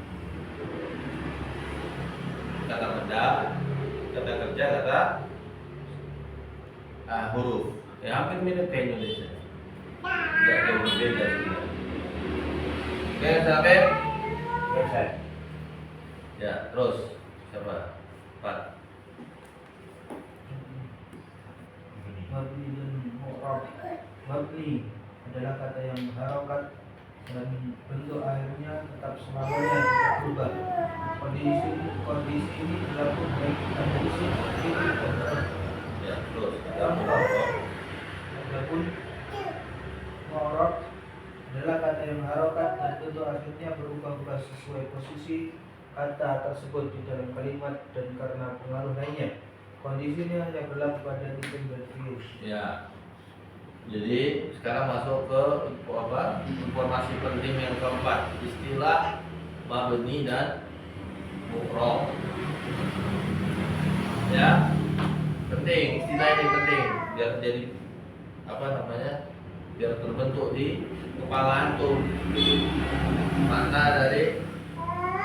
S1: Kata benda, kata kerja, kata huruf. Ya, hampir mirip kayak Indonesia. Tidak jauh berbeda sebenarnya. Oke, sampai.
S2: Selesai.
S1: Ya, terus siapa? Pak.
S4: Mabni dan mu'rab. Mabni adalah kata yang harokat dan bentuk akhirnya tetap selamanya tidak berubah. Kondisi ini berlaku baik pada isim, fi'il dan verb.
S1: Ya, terus.
S4: Contoh, adapun mu'rab adalah kata yang harokat dan bentuk akhirnya berubah-ubah sesuai posisi kata tersebut di dalam kalimat dan karena pengaruh lainnya. Kondisi ini hanya berlaku pada isim dan fi'il.
S1: Ya. Jadi sekarang masuk ke informasi penting yang keempat, istilah mabni dan mu'rab. Ya, penting, istilah ini penting biar jadi biar terbentuk di kepala antum makna dari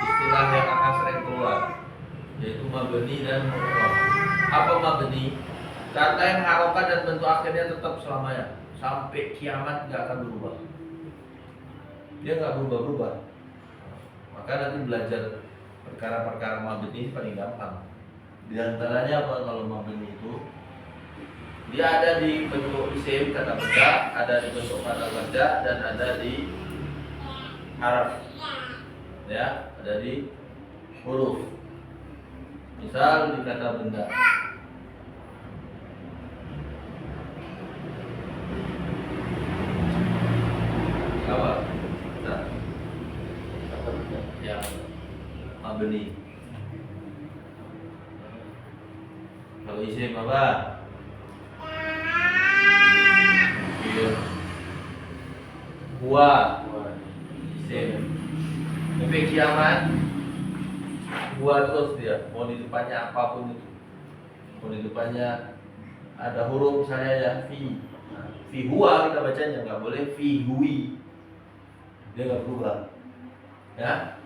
S1: istilah yang akan sering keluar, yaitu mabni dan mu'rab. Apa mabni? Kata yang harokat dan bentuk akhirnya tetap selamanya sampai kiamat nggak akan berubah. Dia nggak berubah-berubah. Maka nanti belajar perkara-perkara mabni paling gampang. Di antaranya apa kalau mabni itu? Dia ada di bentuk isim kata benda, ada di bentuk kata kerja, dan ada di harf. Ya, ada di huruf. Misal di kata benda. Apa? Nah, yang mabni. Kalau isim apa? Gua isim. Tapi kiamat gua terus dia. Mau di depannya apapun itu. Mau di depannya ada huruf misalnya ya fi huwa kita bacanya, nggak boleh fi hui. Dia nggak berubah, ya.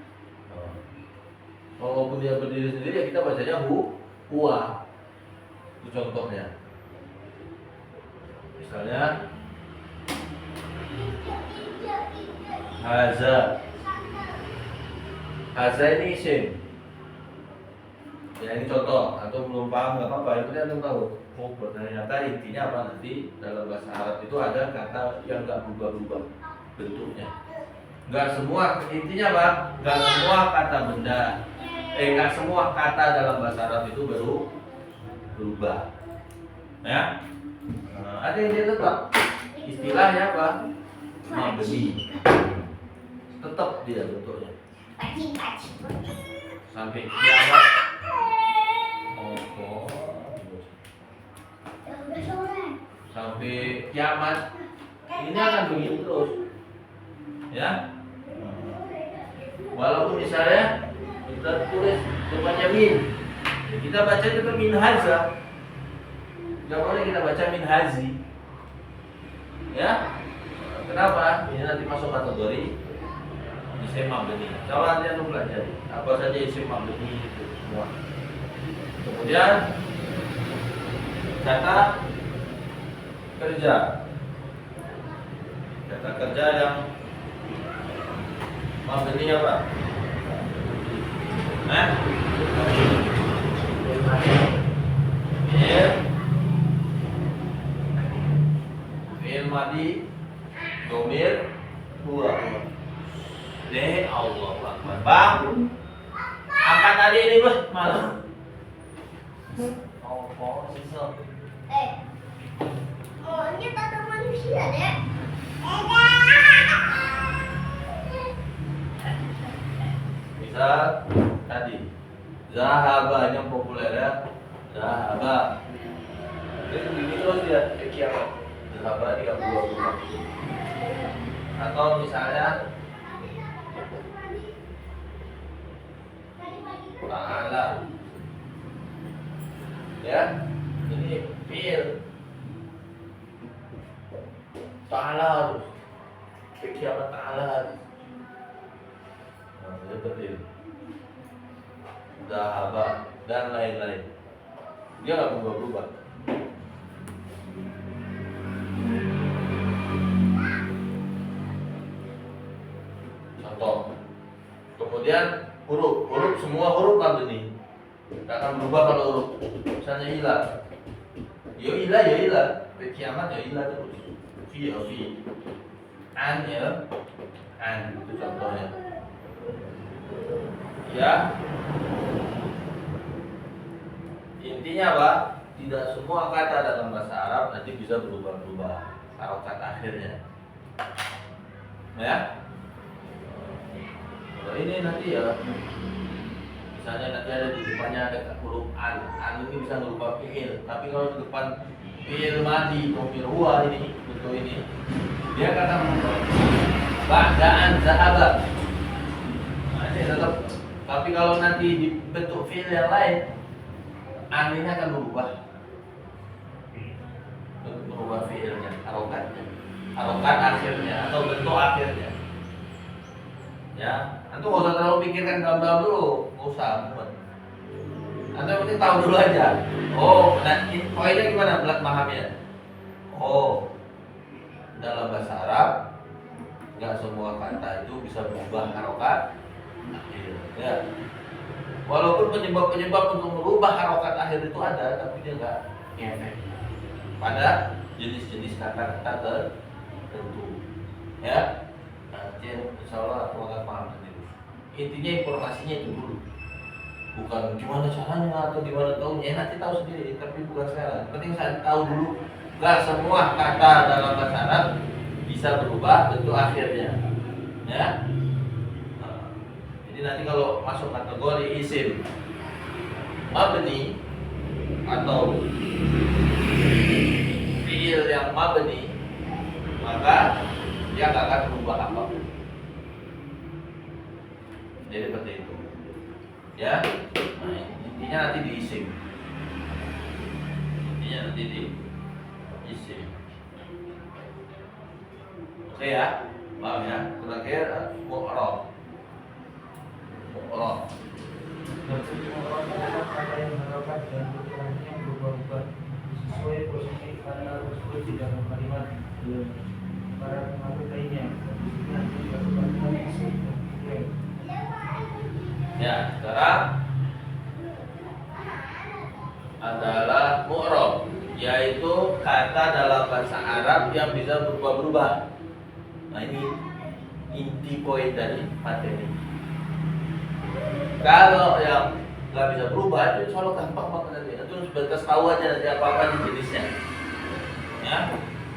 S1: Walaupun dia berdiri sendiri, ya kita bacanya huwa. Itu contohnya. Misalnya haza ini isim. Ya ini contoh, atau belum paham nggak apa-apa, itu dia belum tahu. Oh ternyata intinya apa nanti dalam bahasa Arab itu ada kata yang nggak berubah-ubah bentuknya. Nggak semua, intinya apa? Nggak semua kata benda, nggak semua kata dalam bahasa Arab itu berubah. Ya, ada yang dia tetap istilahnya apa? Mabni, tetap dia bentuknya sampai kiamat. Sampai kiamat ini akan begitu terus, ya. Walaupun misalnya kita tulis depannya min, ya kita baca juga min haza, nggak boleh kita baca min hazi, ya. Kenapa? Ini nanti masuk kategori isim mabni. Kalau nanti anda pelajari apa saja isim mabni itu semua. Kemudian kata kerja yang Mabni apa? Hah? Fi'il madi domir huwa. Allah Akbar. Bang, angkat tadi ini bos malam. Oh, sisa.
S6: Maunya tata manusia deh.
S1: Misal tadi Zahaba yang populer ya. Zahaba. Itu begini terus dia kiamat. Zahaba 32. Atau misalnya Ta'ala. Ya, ini fi'il. Ta'ala harus. Kiamat Ta'ala harus. Nah, seperti itu. Zahaba dan lain-lain. Dia nggak berubah-ubah. Contoh. Kemudian huruf semua huruf mabni. Nggak akan berubah kalau huruf. Misalnya ilah. Ya ilah. Kiamat ya ilah terus. Fi. An ya. An itu contohnya. Ya. Intinya apa? Tidak semua kata dalam bahasa Arab nanti bisa berubah-ubah harokat akhirnya. Ya. Kalau ini nanti ya, misalnya nanti ada di depannya ada huruf an ini bisa berubah fi'il. Tapi kalau di depan fi'il madi, domir huwa ini bentuk ini, dia kata ba'daan zahabat. Nah, ini tetap. Tapi kalau nanti dibentuk fi'il yang lain, an-nya akan berubah fi'ilnya, harokat akhirnya atau bentuk akhirnya. Ya, antum nggak usah terlalu pikirkan dalam-dalam dulu, nggak usah. Antum yang penting tahu dulu aja. Oh, nah ini poinnya gimana belak pahamnya? Oh, dalam bahasa Arab nggak semua kata itu bisa berubah harokat. Ya, walaupun penyebab untuk merubah harokat akhir itu ada, tapi dia nggak efek pada jenis-jenis kata-kata tertentu. Ya, nanti insya Allah aku akan paham sendiri. Intinya informasinya itu dulu, bukan gimana caranya atau gimana taunya. Nanti tahu sendiri, tapi bukan sekarang. Penting saya tahu dulu. Nggak semua kata dalam bahasa Arab bisa berubah bentuk akhirnya. Ya. Jadi nanti kalau masuk kategori isim mabni atau fi'il yang mabni, maka dia nggak akan berubah apapun. Jadi seperti itu. Ya, nah, intinya nanti di isim. Intinya nanti di isim. Oke ya, paham ya. Terakhir mu'rab. Allah.
S4: Kata yang mengharapkan dan pikirannya berubah-ubah sesuai posisi kata tersebut di dalam kalimat para pengaruh lainnya.
S1: Ya, sekarang adalah mu'rab, yaitu kata dalam bahasa Arab yang bisa berubah-ubah. Nah ini inti poin dari materi. Kalau yang nggak bisa berubah itu selalu gampang banget nanti. Itu sebatas tahu aja nanti apa jenisnya. Ya,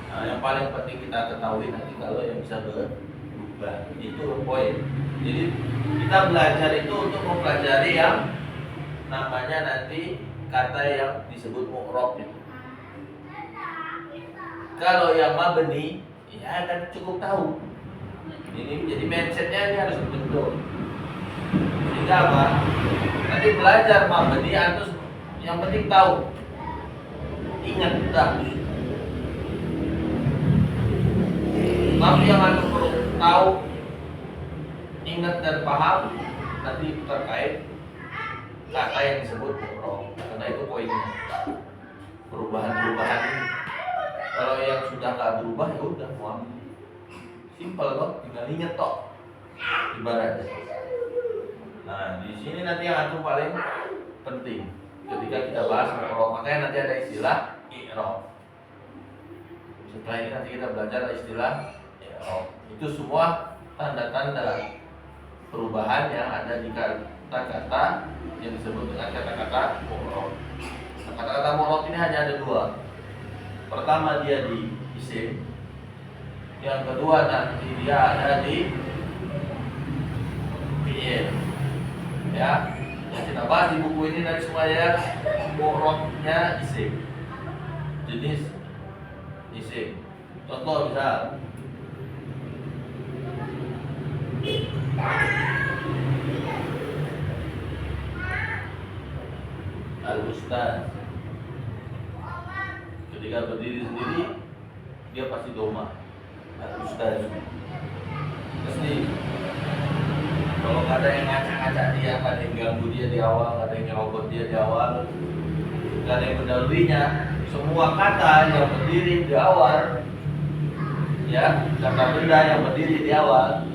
S1: nah, yang paling penting kita ketahui nanti kalau yang bisa berubah itu poin. Jadi kita belajar itu untuk mempelajari yang namanya nanti kata yang disebut mu'rab itu. Kalau yang mabni, ya kan cukup tahu. Ini jadi mindsetnya ini harus dibentuk. Sehingga apa? Nanti belajar mabni atau yang penting tahu, ingat dah. Tapi yang harus perlu tahu, ingat dan paham nanti terkait kata yang disebut mu'rab. Karena itu poinnya. Perubahan-perubahan ini. Kalau yang sudah nggak berubah ya udah muam. Simpel kok, tinggal ingat toh. ibaratnya. Nah, di sini nanti yang antum paling penting ketika kita bahas i'rab. Makanya nanti ada istilah i'rab. Setelah ini nanti kita belajar istilah i'rab. Itu semua tanda-tanda perubahan yang ada di kata-kata yang disebut dengan kata-kata mu'rab. Nah, kata-kata mu'rab ini hanya ada dua. Pertama dia di isim, yang kedua nanti dia ada di fi'il. Ya, yang kita bahas di buku ini dari semuanya mu'rabnya isim, jenis isim. Contoh misal al-ustaz, ketika berdiri sendiri dia pasti doma. Al-ustaz pasti. Kalau nggak ada yang ngacak-ngacak dia, nggak ada yang ganggu dia di awal, nggak ada yang nyerobot dia di awal, nggak ada yang mendahulunya, semua kata yang berdiri di awal, ya, kata benda yang berdiri di awal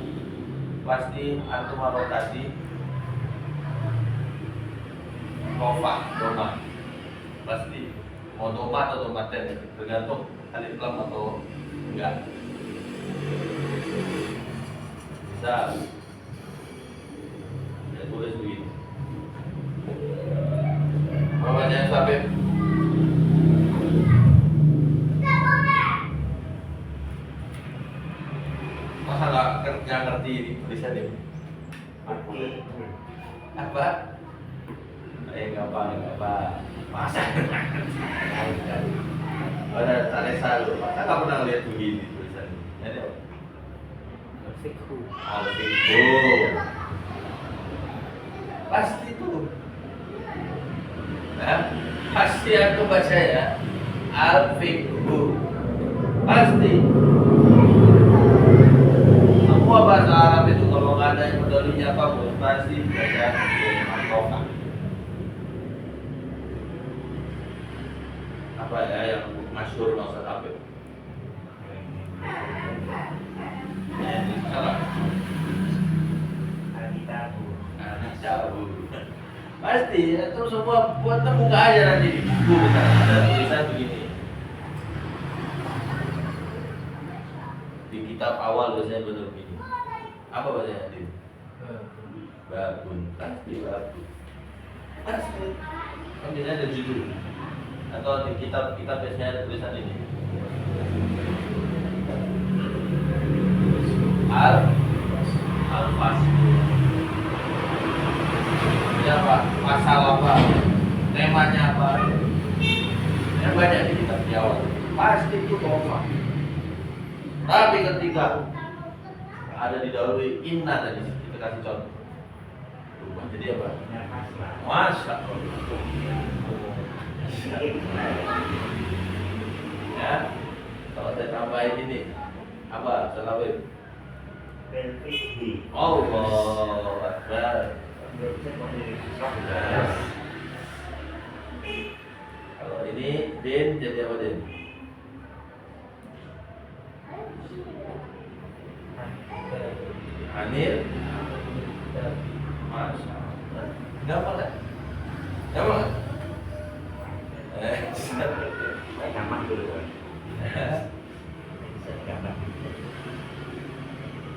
S1: pasti antum harokati rofa, doma, pasti mau doma atau domaten, tergantung alif lam atau enggak. Bisa ya tulis begini. Apa bacanya sampai? Masa nggak ngerti ini tulisan ini? Apa? Nggak apa. Masa? Ada Teresa loh. Masa nggak pernah lihat begini tulisan ini? Ini apa?
S5: Al-fiqhu.
S1: Al-fiqhu. Pasti tuh. Nah, pasti aku baca ya. Al-fiqhu. Pasti. Semua bahasa Arab itu kalau nggak ada yang mendahulunya apapun pasti baca rofa. Apa ya yang masyhur Ustaz Habib? Ini salah. Al-Kitabu. Pasti, itu semua buat buka aja nanti di buku ada tulisan begini. Di kitab awal biasanya benar begini. Apa bacanya tadi? Babun, pasti babun. Pasti. Kan biasanya ada judul. Atau di kitab biasanya ada tulisan ini. Al-Fasl. Ini apa? Pasal apa? Temanya apa? Yang banyak di kitab di awal. Pasti itu koma. Tapi ketika ada didahului inna tadi, kita kasih contoh. Berubah jadi apa? Masya Allah. Ya, kalau saya tambahin ini apa? Salawat. Allahu Akbar. Kalau ini din jadi apa din? Anil. Masya Allah. Gampang kan? Gampang kan?
S2: Gampang dulu.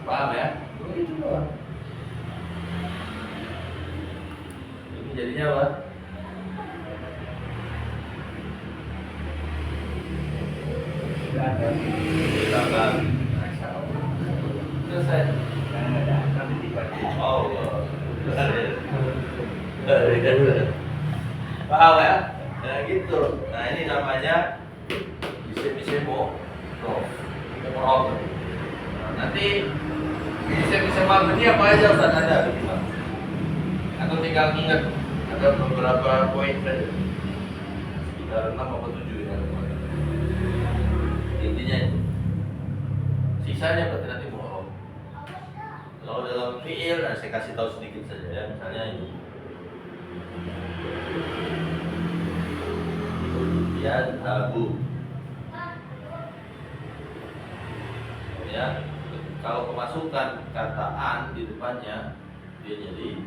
S1: Paham ya? Itu doang. Ini jadinya apa? Silakan. Selesai. Allah. Paham ya? Nah gitu. Nah ini namanya isim-isim mu'rab. Nanti isim-isim mabni apa aja Ustaz ada? Atau tinggal ingat ada beberapa poin saja. Sekitar 6 atau 7 ya. Intinya itu. Sisanya berarti nanti mu'rab. Kalau dalam fi'il, nah saya kasih tahu sedikit saja ya. Misalnya ini. Yadhabu. Ya, Kalau kemasukan kata an di depannya, dia jadi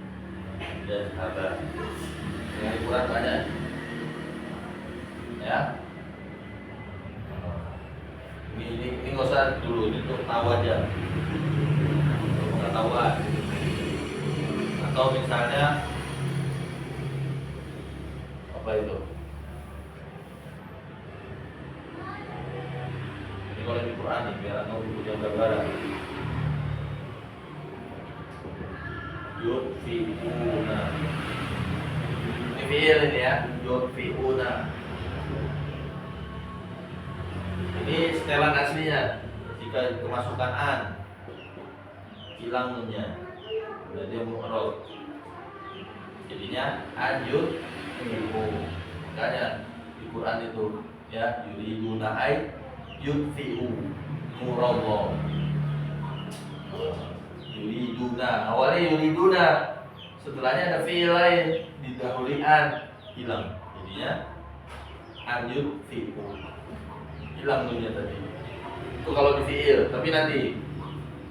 S1: sahabat. Yang ukuran banyak, ya. Ini nggak usah dulu, ini untuk tahu aja, untuk pengetahuan. Atau misalnya apa itu? Ini kalau di Quran nih, biar tahu buku yang gambaran. Yudfi'una. Ini fi'il ini ya, yudfi'una. Ini setelan aslinya. Jika kemasukan an, hilang nunnya, berarti dia mu'rab. Jadinya an yudfi'u. Makanya di Quran itu ya, yuriduna ay yudfi'u nurallah. Yuriduna, awalnya yuriduna, setelahnya ada fi'il lain, didahului an, hilang. Jadinya an yudfi'u, hilang dunia tadi. Itu kalau di fi'il, tapi nanti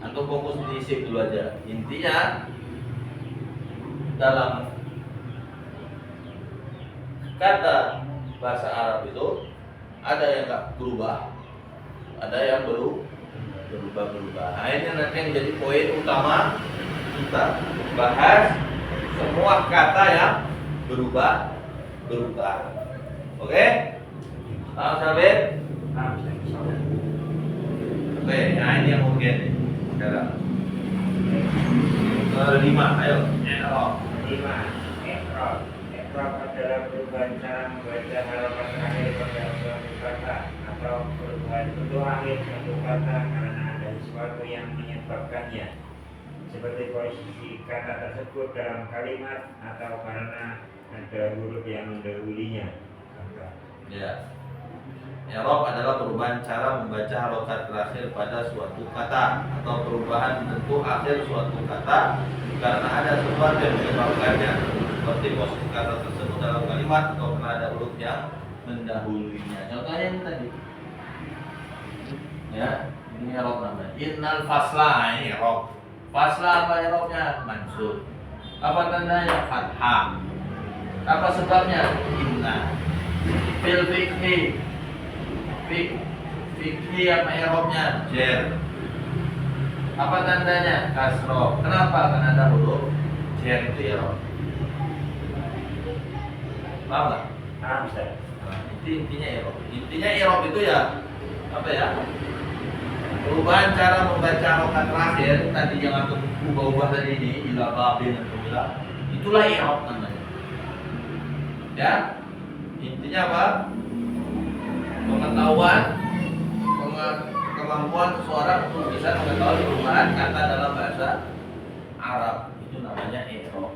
S1: antum fokus di isim dulu aja. Intinya dalam kata bahasa Arab itu ada yang nggak berubah, ada yang berubah. Nah, ini nanti yang jadi poin utama kita bahas semua kata yang berubah. Oke? Paham sampai? Oke, nah ini yang urgen nih. Sekarang kelima, ayo.
S2: I'rab. 5. I'rab. I'rab adalah perubahan cara membaca harapan terakhir pada suatu kata atau perubahan bentuk akhir suatu kata karena ada sesuatu yang menyebabkannya, seperti posisi kata tersebut dalam kalimat atau karena ada huruf yang mendahulunya.
S1: Ya. I'rab adalah perubahan cara membaca harokat terakhir pada suatu kata atau perubahan bentuk akhir suatu kata karena ada sesuatu yang menyebabkannya, seperti posisi kata tersebut dalam kalimat atau karena ada huruf yang mendahulunya. Contohnya ini tadi. Ya, ini i'rab namanya. Innal fasla, ini i'rab. Fasla apa i'rabnya? Mansub. Apa tandanya? Fathah. Apa sebabnya? Inna. Fil fikhi. Fikhi apa i'rabnya? Jer. Apa tandanya? Kasroh. Kenapa? Karena ada huruf jer itu i'rab. Paham nggak?
S2: Paham, Ustaz.
S1: Nah, itu intinya i'rab. Intinya i'rab itu ya apa ya? Perubahan cara membaca harokat terakhir tadi yang aku ubah-ubah tadi ini, ila babin atau ila, itulah i'rab namanya. Ya, intinya apa? Pengetahuan, kemampuan seseorang untuk bisa mengetahui perubahan kata dalam bahasa Arab, itu namanya i'rab.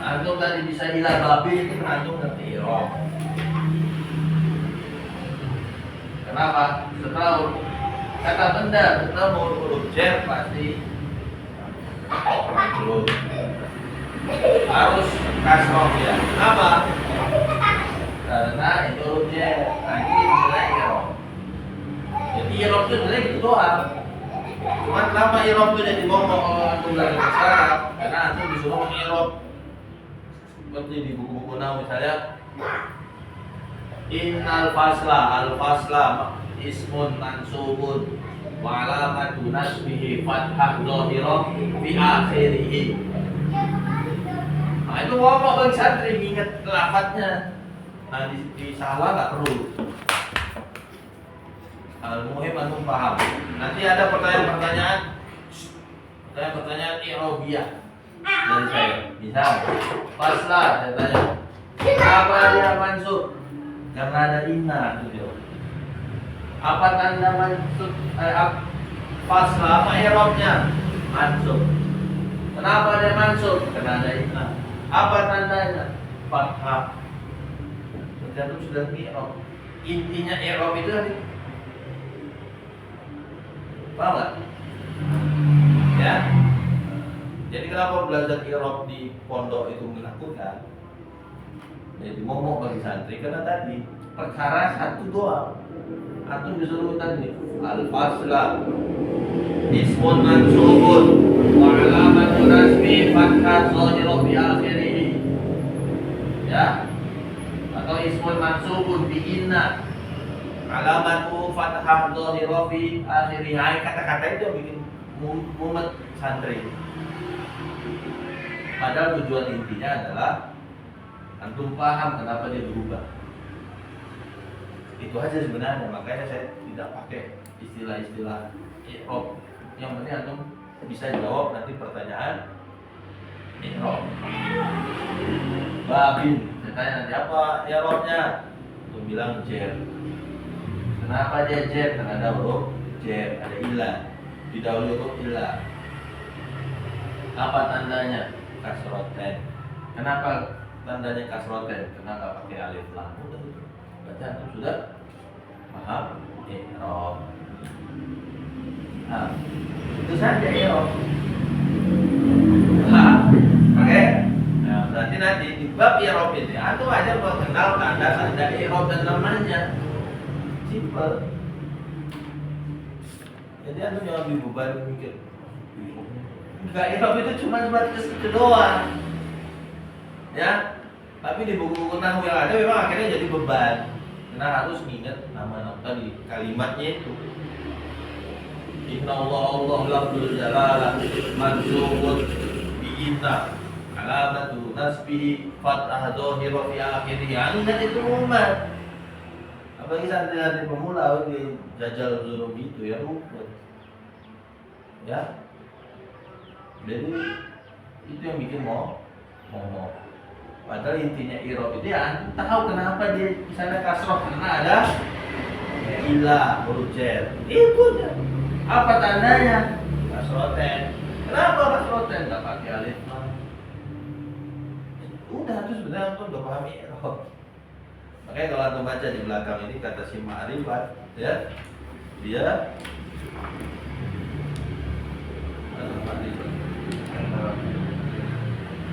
S1: Antum tadi bisa ila babin, antum ngerti i'rab. Kenapa? Setelah kata benda, setelah huruf jer pasti huruf harus kasroh ya. Kenapa? Karena itu huruf jer. Nah ini sebenarnya i'rab. Jadi i'rab itu sebenarnya gitu doang. Cuman kenapa i'rab itu jadi ngomong antum belajar bahasa Arab? Karena antum disuruh i'rab seperti di buku-buku nahwu misalnya. Innal fasla, al fasla ismun mansubun wa alamatu nasbihi fathah dhahirah fi akhirih. Nah itu ngomong bagi santri ingat lafadznya. Nah di salah nggak perlu. Al-muhim antum paham. Nanti ada pertanyaan i'rabiyah dari saya. Misal fasla saya tanya, kenapa dia mansub? Karena ada inna itu. Apa tanda mansub? Fasla apa i'rabnya? Mansub. Kenapa dia mansub? Karena ada inna. Apa tandanya? Fathah. Berarti sudah i'rab. Intinya i'rab itu tadi. Paham nggak? Ya. Jadi kenapa belajar i'rab di pondok itu menakutkan? Jadi momok bagi santri karena tadi perkara satu doang. Antum disuruh tadi al-fasla ismun mansubun wa alamatu nasbi fathah zahirah fi akhirih. Ya. Atau ismun mansubun bi inna alamatu fathah zahirah fi akhirih. Kata-kata itu yang bikin mumet santri. Padahal tujuan intinya adalah antum paham kenapa dia berubah. Itu aja sebenarnya, makanya saya tidak pakai istilah-istilah i'rab. Yang penting antum bisa jawab nanti pertanyaan i'rab. Babin, saya tanya nanti apa i'rabnya? Antum bilang jer. Kenapa dia jer? Karena ada huruf jer, ada ilah. Didahului huruf ilah. Apa tandanya? Kasroten. Kenapa tandanya kasroten? Karena nggak pakai alif lam. Udah itu. Baca antum sudah paham i'rab. Nah, itu saja i'rab. Paham? Oke? Nah, berarti nanti di bab i'rab ini antum aja mengenal tanda-tanda i'rab dan namanya. Simple. Jadi antum jangan beban mikir. Enggak, i'rab itu cuma sebatas itu doang. Ya. Tapi di buku-buku nahwu yang ada memang akhirnya jadi beban. Karena harus ingat nama-nama tadi kalimatnya itu. Inna Allah lafzul jalalah mansubun bi inna alamatu nasbi fathah dhahirah fi akhirih. Ingat itu umat. Apalagi santri-santri pemula di jajal zuruf itu ya rupet. Ya. Jadi itu yang bikin mau. Padahal intinya i'rab itu ya tahu kenapa dia di sana kasroh, karena ada ilah huruf jar. Itu aja. Apa tandanya? Kasroten. Kenapa kasroten? Enggak pakai alif lam. Udah itu sebenarnya antum udah paham i'rab. Makanya kalau antum baca di belakang ini kata si ma'rifat ya, dia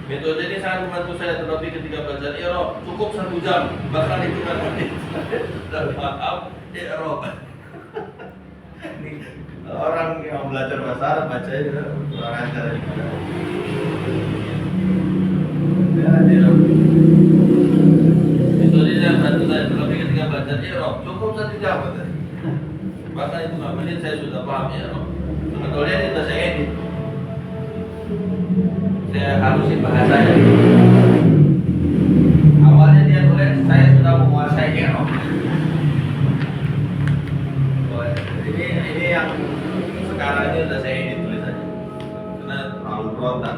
S1: metode ini sangat membantu saya, terlebih ketika belajar i'rab. Cukup 1 jam, bahkan itu kan sudah paham i'rab. Orang yang belajar bahasa Arab baca itu kurang ajar. Ya, i'rab. Metode ini sangat membantu saya, terlebih ketika belajar i'rab. Cukup 1 jam, bahkan itu 5 menit saya sudah paham i'rab. Sebetulnya ini sudah saya edit. Saya halusin bahasanya. Awalnya dia tulis saya sudah menguasai i'rab. Ini yang sekarang ini sudah saya edit tulisannya karena terlalu berontak.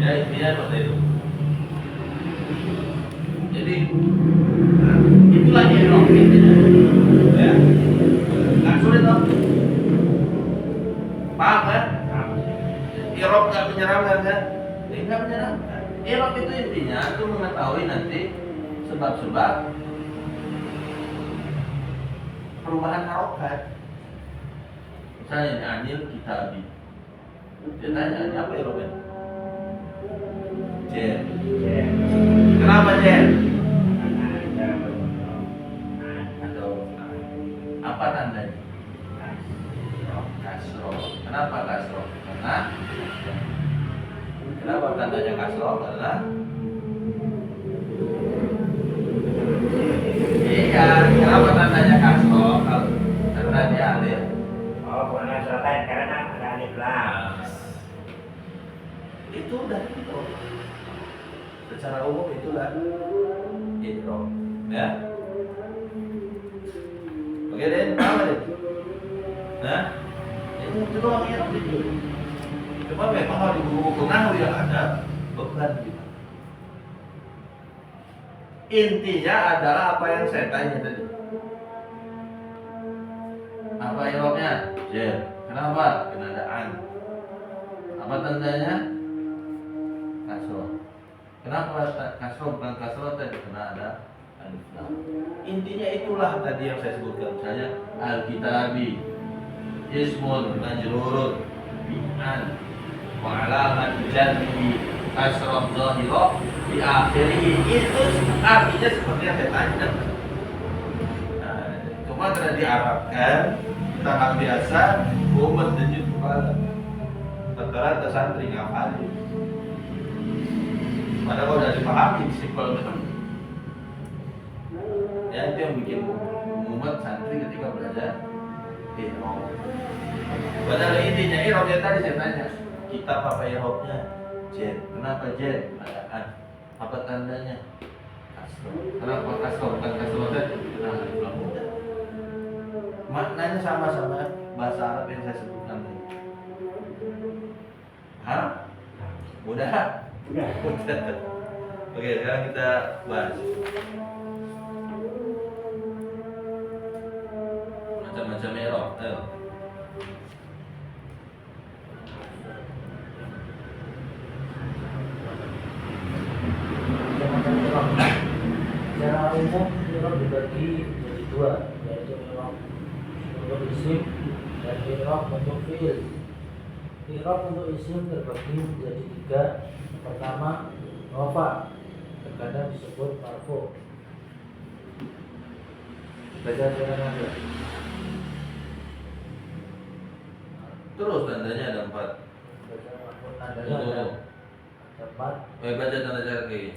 S1: Ya intinya seperti itu. Jadi itulah i'rab intinya. Ya, nggak sulit loh. Paham kan? I'rab nggak menyeramkan kan? Nggak menyeramkan. I'rab itu intinya itu mengetahui nanti sebab-sebab perubahan harokat. Misalnya ini anil kitabi. Dia tanya, ini apa i'rabnya? Jer. Kenapa jer? Atau apa tandanya? Kasro. Kenapa kasro? Kenapa tandanya kasro? Karena iya, kenapa tandanya kasro? Karena dia alif.
S2: Oh, bukan kasroten karena ada alif lam.
S1: Itu udah itu. Secara umum itulah i'rab. Ya. Oke deh, paham deh. Nah, itu doang i'rab itu. Cuma memang kalau di buku-buku nahwu yang ada beban kita. Intinya adalah apa yang saya tanya tadi. Apa i'rabnya? Jer. Kenapa? Karena ada an. Apa tandanya? Kasroh. Kenapa kasroh bukan kasroten? Karena ada alif lam. Intinya itulah tadi yang saya sebutkan. Misalnya al-kitabi ismun majrurun bi an wa alamat jarhi kasroh zahirah di akhirih. Itu artinya seperti yang saya tanya. Nah, cuma karena diarabkan kita nggak biasa, umat dan kepala. Rata-rata santri ngapalin. Padahal udah dipahami simpel kan. Ya itu yang bikin umat santri ketika belajar Irob. Padahal intinya Irob yang tadi saya tanya, kitab apa Irobnya? Jen. Kenapa Jen? Apa tandanya? Kasro. Kenapa kasro? Bukan kasro saja. Kenapa dibilang mudah? Maknanya sama-sama bahasa Arab yang saya sebutkan tadi. Hah? Mudah?
S2: Udah.
S1: Oke, sekarang kita bahas macam-macam Irob. Ayo.
S4: Secara umum Irob dibagi menjadi dua, yaitu Irob untuk isim dan Irob untuk fiil. Irob untuk isim terbagi menjadi tiga. Pertama, rofa, terkadang disebut marfu. Baca dengan ada.
S1: Terus tandanya ada 4.
S4: Baca marfu tandanya ada empat.
S1: Baca tanda cari.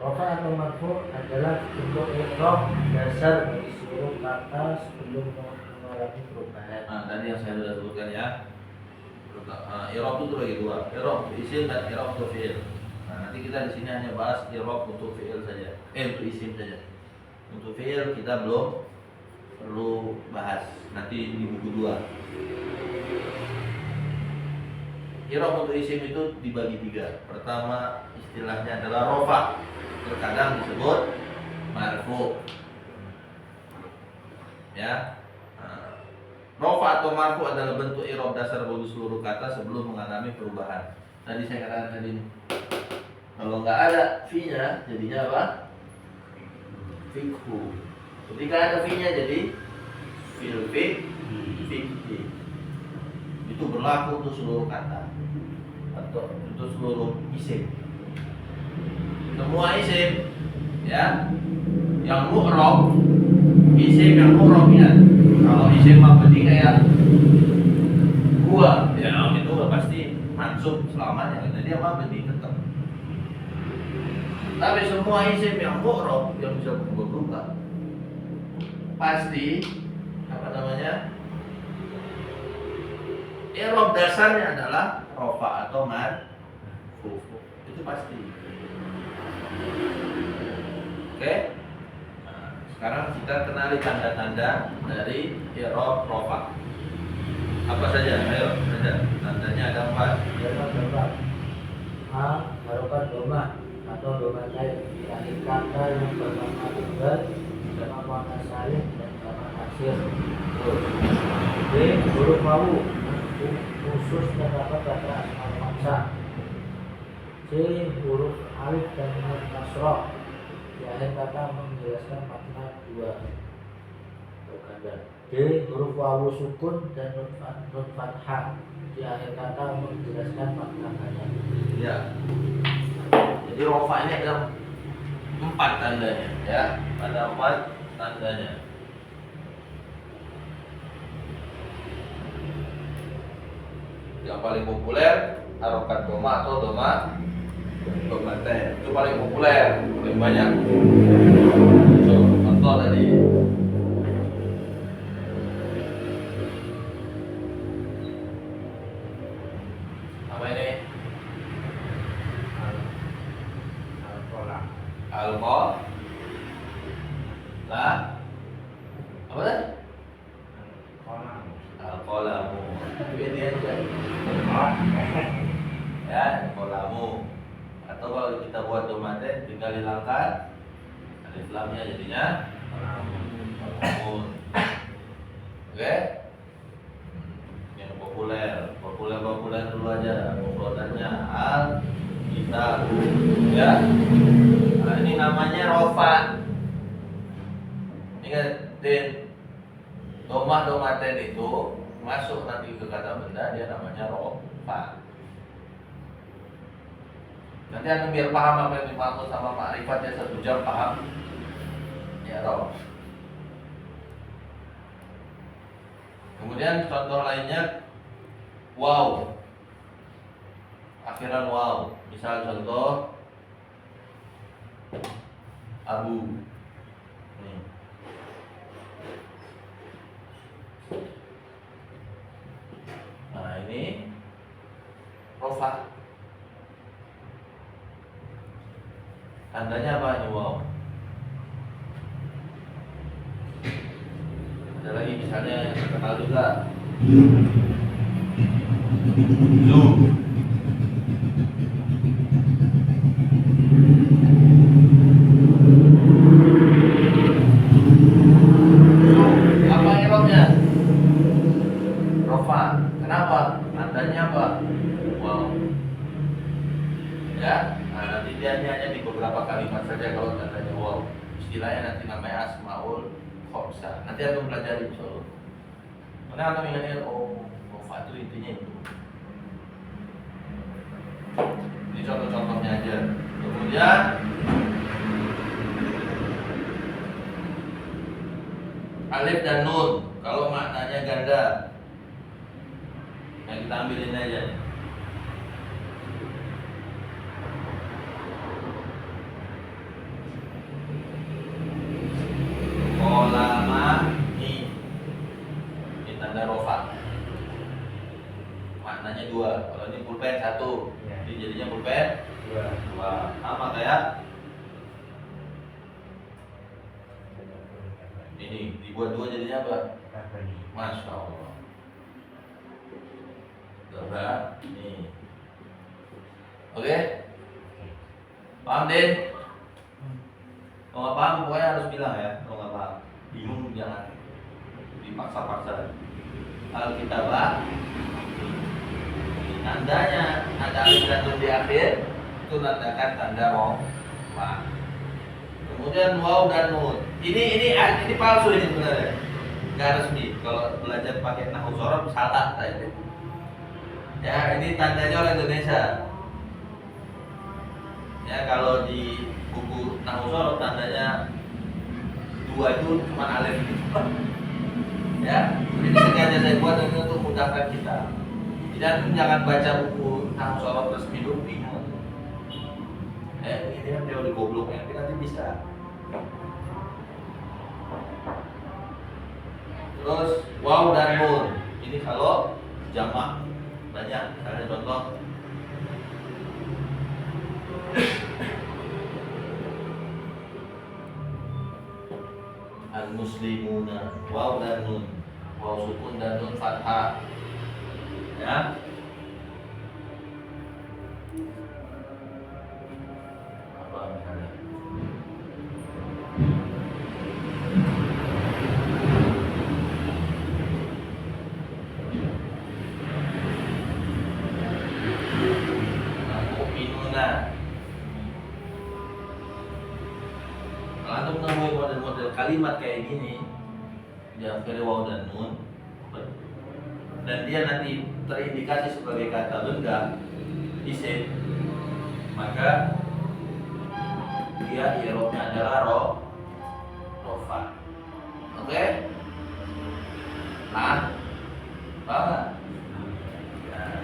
S4: Rofa atau marfu adalah bentuk irob dasar bagi seluruh kata sebelum mengalami perubahan.
S1: Nah, tadi yang saya sudah sebutkan ya. Irob itu bagi dua, Irob untuk isim dan Irob untuk fiil. Nah, nanti kita di sini hanya bahas Irob untuk fiil saja, untuk isim saja. Untuk fiil kita belum perlu bahas, nanti di buku 2. Irob untuk isim itu dibagi 3. Pertama istilahnya adalah rofa, terkadang disebut marfu. Ya. Rofa atau marfu adalah bentuk irob dasar bagi seluruh kata sebelum mengalami perubahan. Tadi saya katakan tadi, kalau nggak ada fi-nya, jadinya apa? Fikhu. Ketika ada fi-nya jadi fil fikhi. Itu berlaku untuk seluruh kata atau untuk seluruh isim. Semua isim, ya, yang mu'rob, isim yang mu'robnya. Kalau isim mabni kayak gua, ya itu pasti mansub selamanya, karena dia mabni tetap. Tapi semua isim yang mu'rob yang bisa berubah, pasti apa namanya? I'rab dasarnya adalah rofa atau marfu. Itu pasti. Oke? Sekarang kita kenali tanda-tanda dari i'rab rofa. Apa saja? Ayo, saja. Tandanya ada 4.
S4: Ada empat. A, harokat doma atau doma lain di akhir kata yang bernama tunggal, sama makna salim dan sama aksir. B, huruf wawu khusus terdapat pada asma maksa. C, huruf alif dan nun kasroh di akhir kata menjelaskan makna 2 atau ganda. D, huruf wawu sukun dan nun fathah di akhir kata menjelaskan makna ganda.
S1: Ya. Jadi rofa ini ada 4 tandanya, ya. Ada 4 tandanya. Yang paling populer harokat doma atau doma ten. Itu paling populer, paling banyak. So, contoh tadi. Apa ini? Alkohol. Lah. Apa tadi? Alkolamu. Ini aja. Ya, alkolamu. Atau kalau kita buat domaten tinggal hilangkan alif lamnya jadinya alkolamun. Oke? Yang populer dulu aja. Mufradannya al kitab. Ya. Nah, ini namanya rofa. Ingatin, domaten itu masuk nanti ke kata benda, dia namanya rofa. Nanti anda biar paham apa yang dimaksud sama ma'rifatnya 1 jam paham. Ya roh. Kemudian contoh lainnya wow, akhiran wow. Misal contoh abu. Nih. Nah ini rofa. Tandanya apa ini wow? Ada lagi misalnya yang terkenal juga Zu. Apa erotnya? Rofa. Kenapa? Tandanya apa? Wow. Ya, nah, nanti dia hanya di beberapa kalimat saja kalau tandanya wow. Istilahnya nanti namanya asmaul khomsa. Nanti aku pelajari soal. Karena aku ingatnya oh, rofa itu intinya itu. Ini contoh-contohnya aja. Kemudian alif dan nun kalau maknanya ganda. Yang kita ambilin aja. Kolama ini tanda rofa. Maknanya dua. Kalau ini pulpen satu,
S2: Ya.
S1: ini jadinya pulpen
S2: Dua.
S1: dua. Sama kayak ini dibuat dua jadinya apa?
S2: Apa nih?
S1: Masya Allah. Coba nih. Oke? Paham Den? Kalau nggak paham pokoknya harus bilang ya. Kalau nggak paham, bingung jangan dipaksa-paksa. Alkitabah tandanya ada alif dan nun di akhir itu nandakan tanda rofa. Kemudian waw dan nun. Ini palsu ini sebenarnya. Nggak resmi. Kalau belajar pakai nahwu sorof salah tadi. Ya, ini tandanya orang Indonesia. Ya, kalau di buku nahwu sorof tandanya dua itu cuma alif gitu. Ya, ini sengaja saya buat ini untuk memudahkan kita. Dan jangan baca buku nahwu sorof resmi dulu bingung. Ini kan teori gobloknya, nanti bisa. Terus waw dan nun. Ini kalau jamak banyak. Misalnya contoh al-muslimuna, waw dan nun. Waw sukun dan nun fathah. Ya. Apa misalnya? Kalau antum menemui model-model kalimat kayak gini di akhir waw dan nun, dan dia nanti terindikasi sebagai kata benda isim, maka dia i'rabnya adalah rofa. Oke? Nah, paham nggak? Nah.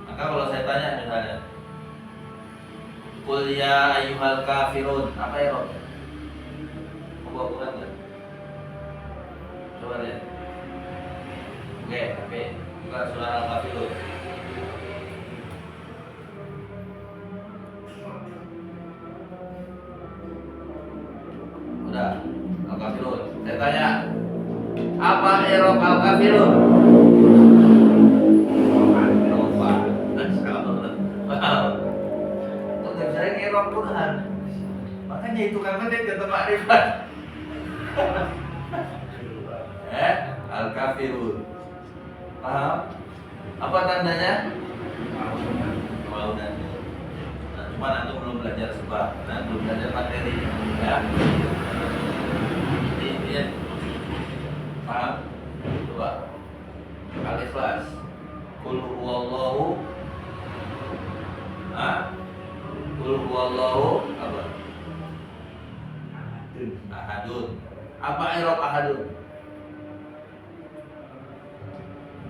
S1: Maka kalau saya tanya misalnya, Qul ya ayyuhal kafirun, apa i'rabnya? Mau buat nggak? Coba lihat. Oke, buka surah Al-Kafirun. Udah, Al-Kafirun. Saya tanya, apa i'rab Al-Kafirun? Rofa. Untuk nggak bisa i'rab Quran. Makanya itu kan penting kata makrifat. Al-Kafirun. Paham? Apa tandanya? Waw dan nun. Nah, cuma antum belum belajar sebab, belum belajar materi, ya. Ini paham? Coba. Al-Ikhlas. Qul huwallahu. Qul huwallahu apa?
S2: ahadun.
S1: Ahadun. Apa i'rab ahadun?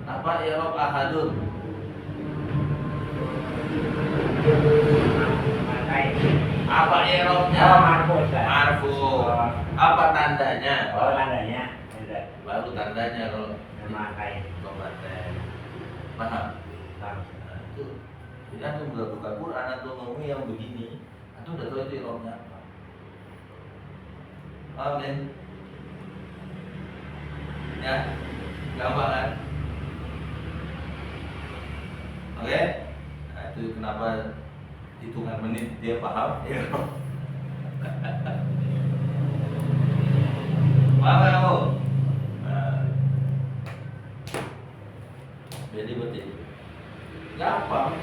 S1: Apa i'rab ahadun?
S2: Makai.
S1: Apa i'rabnya?
S2: Oh, marfu. Ustaz.
S1: Marfu.
S2: Oh,
S1: Apa tandanya?
S2: oh tandanya. Ustaz.
S1: Baru tandanya kalau
S2: Memakai.
S1: pematen. Paham?
S2: Paham.
S1: Nah, itu. Jadi antum udah buka Quran atau ngomong yang begini, antum udah tahu itu i'rabnya apa. Amin. Ya, gampang kan? Oke? Nah, itu kenapa hitungan menit dia paham i'rab. Paham nggak kamu? Nah, jadi betul. Gampang.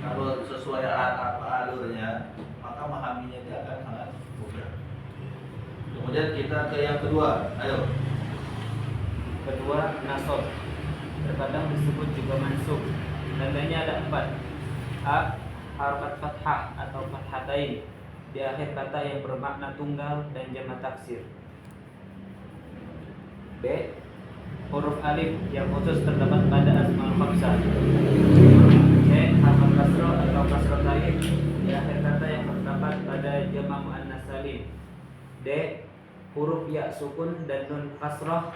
S1: Kalau sesuai apa alurnya, maka memahaminya dia akan sangat mudah. Kemudian kita ke yang kedua. Ayo.
S5: Kedua, nasab. Terkadang disebut juga mansub. Tandanya ada 4. A. Harakat fathah atau fathatain di akhir kata yang bermakna tunggal dan jamak taksir. B. Huruf alif yang khusus terdapat pada asmaul khamsah. C. Harakat kasroh atau kasroh taib di akhir kata yang terdapat pada jamak muannas salim. D. Huruf ya sukun dan nun kasroh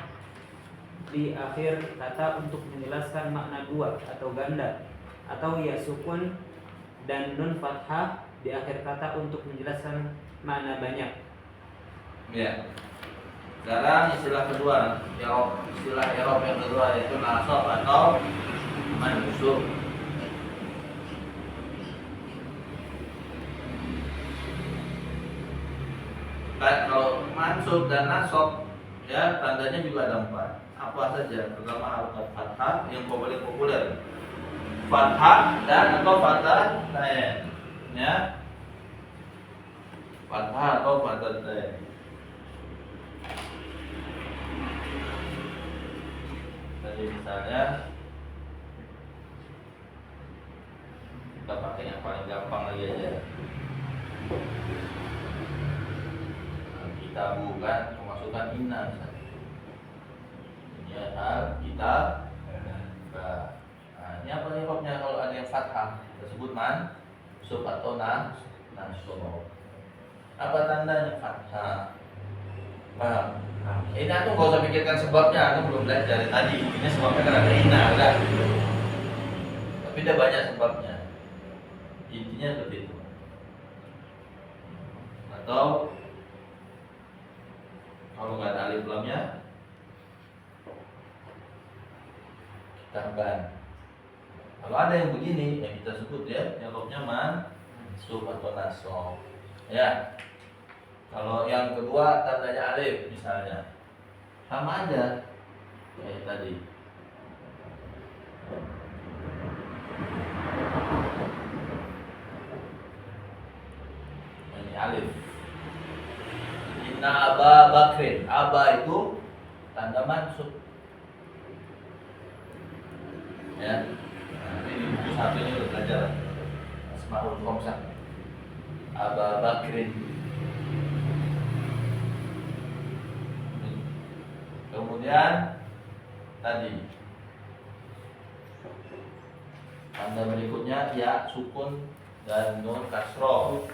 S5: di akhir kata untuk menjelaskan makna dua atau ganda, atau ya sukun dan nun fathah di akhir kata untuk menjelaskan makna banyak.
S1: Ya. Sekarang istilah kedua, istilah i'rab yang kedua yaitu nasab atau mansub. Kan kalau mansub dan nasab ya tandanya juga ada 4. Apa saja? Pertama harakat fathah yang paling populer. Fathah dan atau fathah tain. Ya. Fathah atau fathah tain. Jadi misalnya kita pakai yang paling gampang lagi aja. Kita bukan pemasukan inna misalnya. Ini kita. Nah, ini apa i'rabnya kalau ada yang fathah? Tersebut mansub atau nasab. Apa tandanya fathah? Paham? Ini aku nggak usah pikirkan sebabnya, aku belum belajar dari tadi. Ini sebabnya kan ada inna, kan? Tapi ada banyak sebabnya. Intinya seperti itu. Atau kalau nggak ada alif lamnya, kita ban. Kalau ada yang begini, yang kita sebut ya, yang i'rabnya mansub atau nasab. Ya. Kalau yang kedua tandanya alif misalnya, sama aja kayak tadi. Ini alif. Inna Aba Bakrin. Aba itu tanda mansub. Ya. Nah, ini di buku satu ini udah belajar Asmaul Khamsah. Aba Bakrin. Kemudian tadi tanda berikutnya ya sukun dan nun kasroh.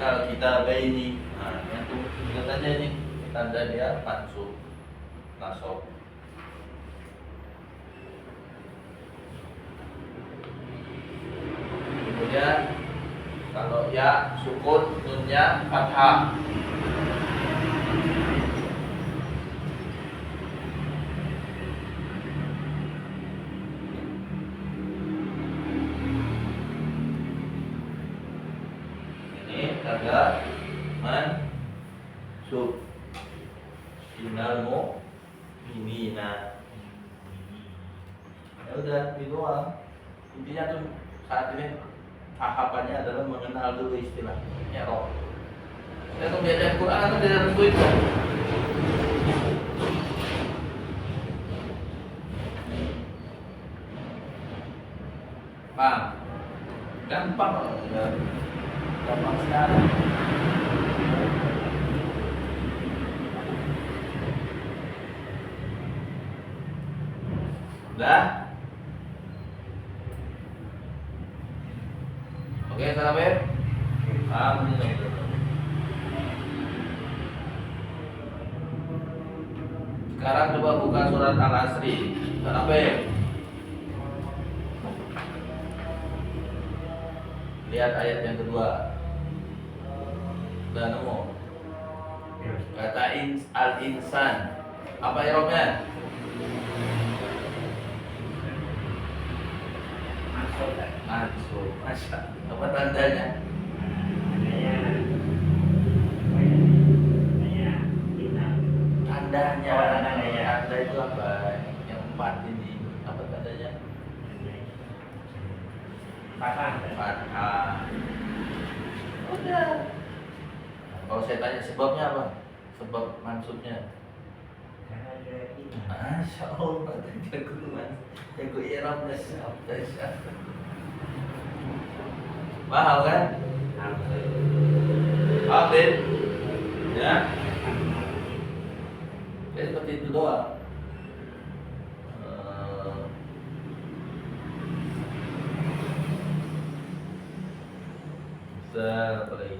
S1: Kita ini, nah itu lihat aja nih tanda dia mansub nasab. Kemudian kalau ya sukun nunnya fathah. Ini tanda mansub. Innal mu'minina. Ya udah, itu doang. Intinya tuh saat ini tahapannya adalah mengenal dulu istilah i'rab. Saya tuh belajar Quran atau tidak tentu itu. Paham? Gampang kok. Ya. Gampang sekali. Udah? Oke, salam ya. Alhamdulillah. Sekarang coba buka surat Al-Asri. Salam ya. Lihat ayat yang kedua. Udah nemu? Kata al-insan. Apa irobnya? Mansub. Masya. Apa tandanya? Tandanya. Tanda itu apa? Yang 4 ini. Apa tandanya? Fathah. Udah. Kalau saya tanya sebabnya apa? Sebab mansubnya. Masya Allah, jago mas, jago Irabnya siapa? Paham kan? Paham deh? Ya? Jadi seperti itu doang. Apa lagi?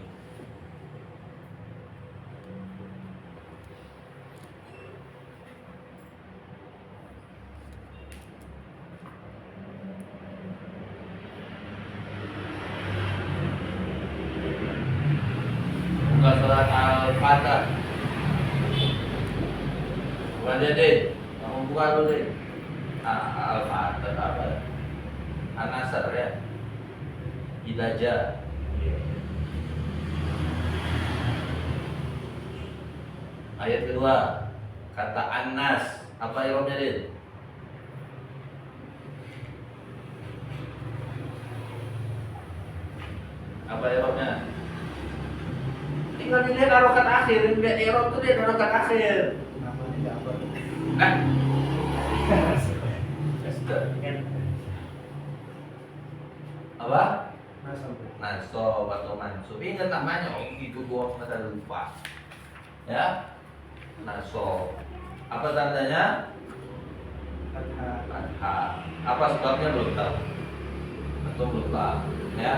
S1: Bukan surat Al-Fatah. Bukan dia deh. Kamu buka dulu deh. Al-Fatah apa? An-Nasr ya. Idaja. Ayat kedua, kata An-Nas, apa irobnya deh? Apa irobnya? Tinggal dilihat harokat akhir, lihat irob tuh lihat harokat akhir.
S4: Kenapa tidak apa?
S1: Apa?
S4: Nasab.
S1: Nasob atau mansub. Ingat namanya, oh itu gua pada lupa. Ya, nasob. Apa tandanya? Fathah. Apa sebabnya belum tahu? Atau belum tahu? Ya.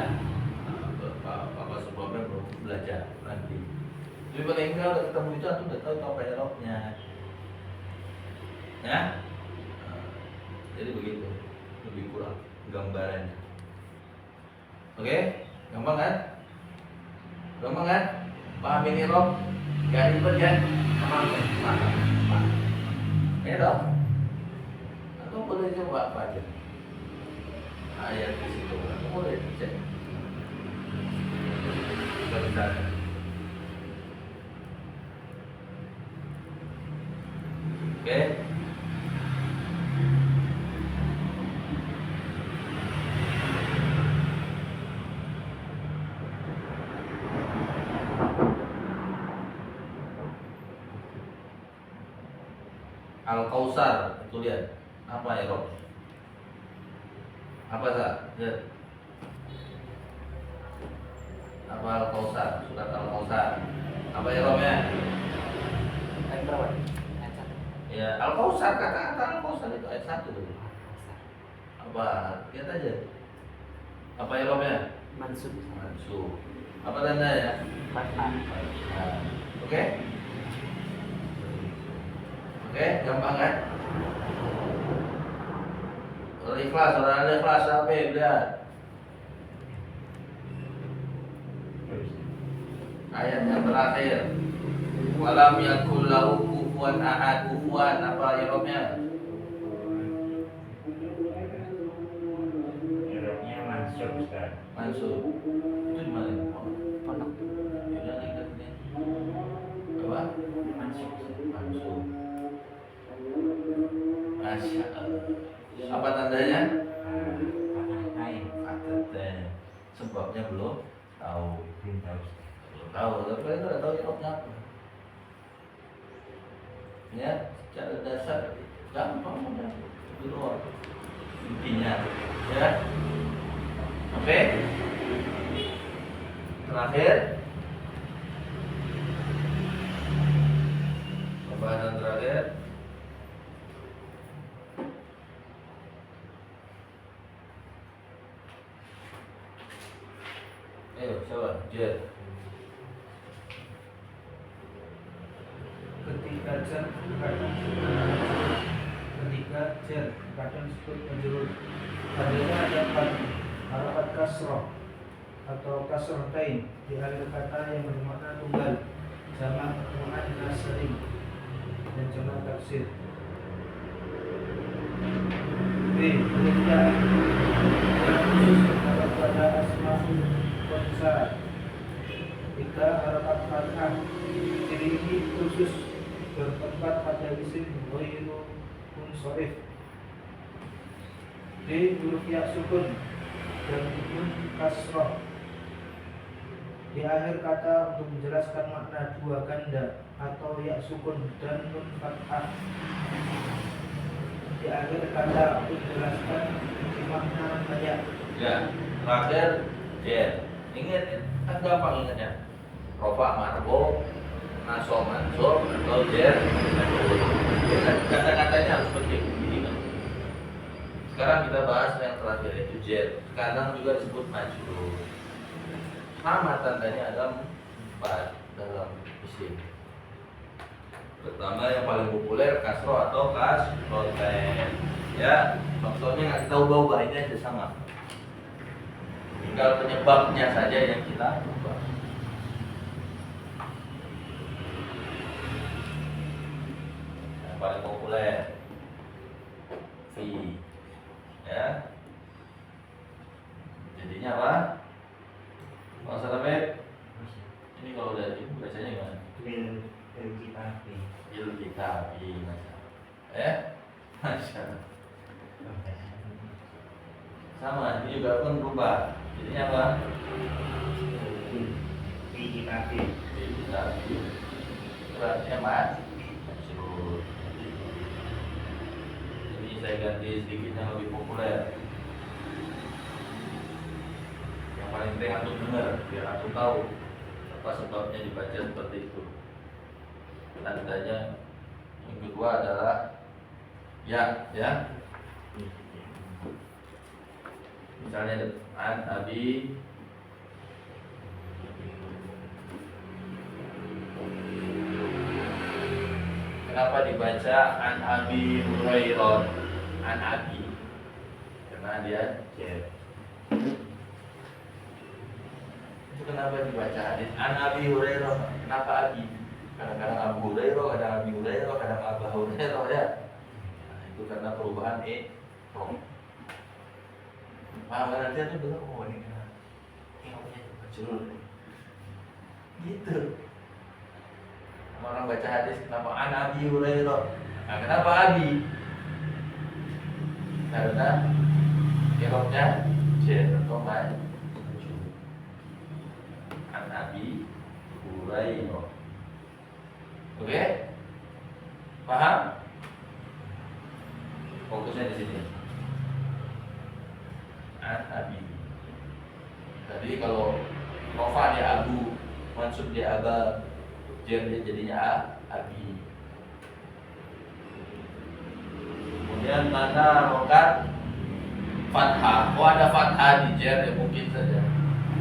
S1: Apa sebabnya belum belajar nanti. Jadi paling enggak udah ketemu itu atau udah tahu apa irobnya. Ya. Jadi begitu. Lebih kurang gambarannya. Oke, gampang kan? Gampang kan? Pahamin irob, gak ribet kan? Paham. Ya dong? Atau boleh coba apa aja? Ayat di situ, atau boleh cek. Bisa. Oke. Al-Kausar, itu lihat apa irob? Apa sah? Lihat. Apa Al-Kausar? Surat Al-Kausar. Apa irobnya?
S5: Ayat berapa?
S1: Ya, Al-Kausar, kata-kata Al-Kausar itu ayat 1 tuh. Apa? Lihat aja. Apa irobnya?
S5: Mansub.
S1: Mansub. Apa tandanya?
S5: Fathah.
S1: Nah, oke? Oke, gampang kan? Ikhlas, orang ikhlas sampai lihat. Ayat yang terakhir. Walam yakul lahu kufuwan ahad. Kufuwan apa irobnya?
S2: Irobnya mansub Ustaz.
S1: Mansub. Itu di mana?
S5: Pondok.
S1: Yang ingat ini. Apa?
S2: Mansub.
S1: Mansub. Masya Allah. Apa tandanya?
S2: Fathah.
S1: Sebabnya belum tahu.
S2: Belum tahu.
S1: Belum tahu, tapi kalian udah tahu irobnya apa. Ya, secara dasar gampang udah di luar intinya, ya. Oke. Terakhir, pembahasan terakhir. Ayo, coba, Jet.
S4: Ketika jar kadang disebut majrur, padanya ada harakat kasroh atau kasrotain di akhir kata yang bermakna tunggal, jamak muannas salim dan jamak taksir. B. Perintah yang khusus terhadap pada asmaul khonsa. 3. Harakat fathah. Ciri ini khusus bertempat pada isim ghairu munsharif. D. Huruf ya sukun dan nun kasroh di akhir kata untuk menjelaskan makna dua ganda, atau ya sukun dan nun fathah di akhir kata untuk menjelaskan makna banyak.
S1: Ya, terakhir, Jet. Ingat, kan gampang ingatnya. Rofa marbo, naso mansur, atau Jet. Kata-katanya harus penting. Sekarang kita bahas yang terakhir, yaitu Jet. Kadang juga disebut majrur. Nama tandanya ada 4 dalam isim. Pertama yang paling populer kasro atau kasroten. Ya, contohnya nggak kita ubah-ubah, ini aja sama. Tinggal penyebabnya saja yang kita ubah. Yang paling populer fi, ya. Jadinya apa? Masalah Beb, ini kalau udah itu bacanya gimana? Il kitabi, Masya. Sama, ini juga pun berubah. Jadinya apa? Il kitabi. Berarti maksud. Ini saya ganti sedikit yang lebih populer. Yang paling penting antum dengar, biar antum tahu apa sebabnya dibaca seperti itu. Tandanya yang kedua adalah ya. Misalnya an abi kenapa dibaca an abi Hurairah? An abi karena dia jet. Itu kenapa dibaca hadis an abi Hurairah? Kenapa abi? Kadang-kadang Abu Hurairah, kadang Abi Hurairah, kadang Abu Hurairah, ya. Nah, itu karena perubahan paham kan? Nanti itu bilang, oh ini kenapa? Ini namanya majrur. Gitu. Orang baca hadis kenapa an Abi Hurairah? Nah, kenapa Abi? Karena irobnya jen atau majrur. An Abi Hurairah. Oke? Paham? Fokusnya di sini. Abi. Tadi kalau Rofa dia Abu, mansub dia Aba, Jer dia jadinya Abi. Kemudian tanda rokat fathah. Oh ada fathah di Jer, ya mungkin saja.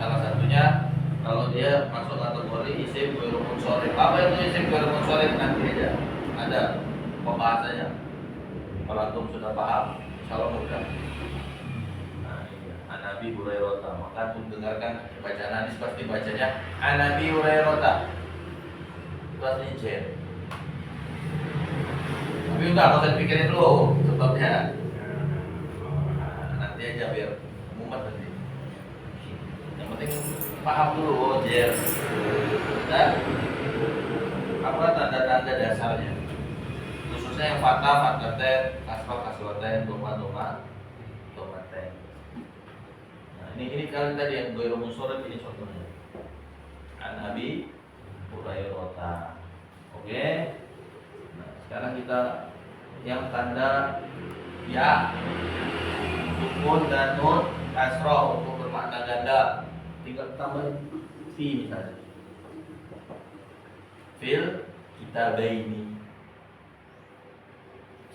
S1: Salah satunya kalau dia masuk kategori isim ghairu munsharif. Apa itu isim ghairu munsharif? Nanti aja ada pembahasannya. Kalau antum sudah paham, insyaallah mudah. Nah, ini An Abi Hurairah. Maka antum dengarkan bacaan hadis pasti bacanya An Abi Hurairah. Itu artinya jen. Tapi udah nggak usah pikirin dulu sebabnya. Nanti aja biar mumet nanti. Yang penting paham dulu jen. Dan apa tanda-tanda dasarnya? Khususnya yang fathah, fathaten, kasroh, kasroten, doma, domaten. Nah ini kalian tadi yang ghairu munsharif ini contohnya. An Abi Hurairah. Oke. Nah, sekarang kita yang tanda ya, sukun dan nun kasroh untuk bermakna ganda. Tinggal tambah fi misalnya. Fil kitabaini.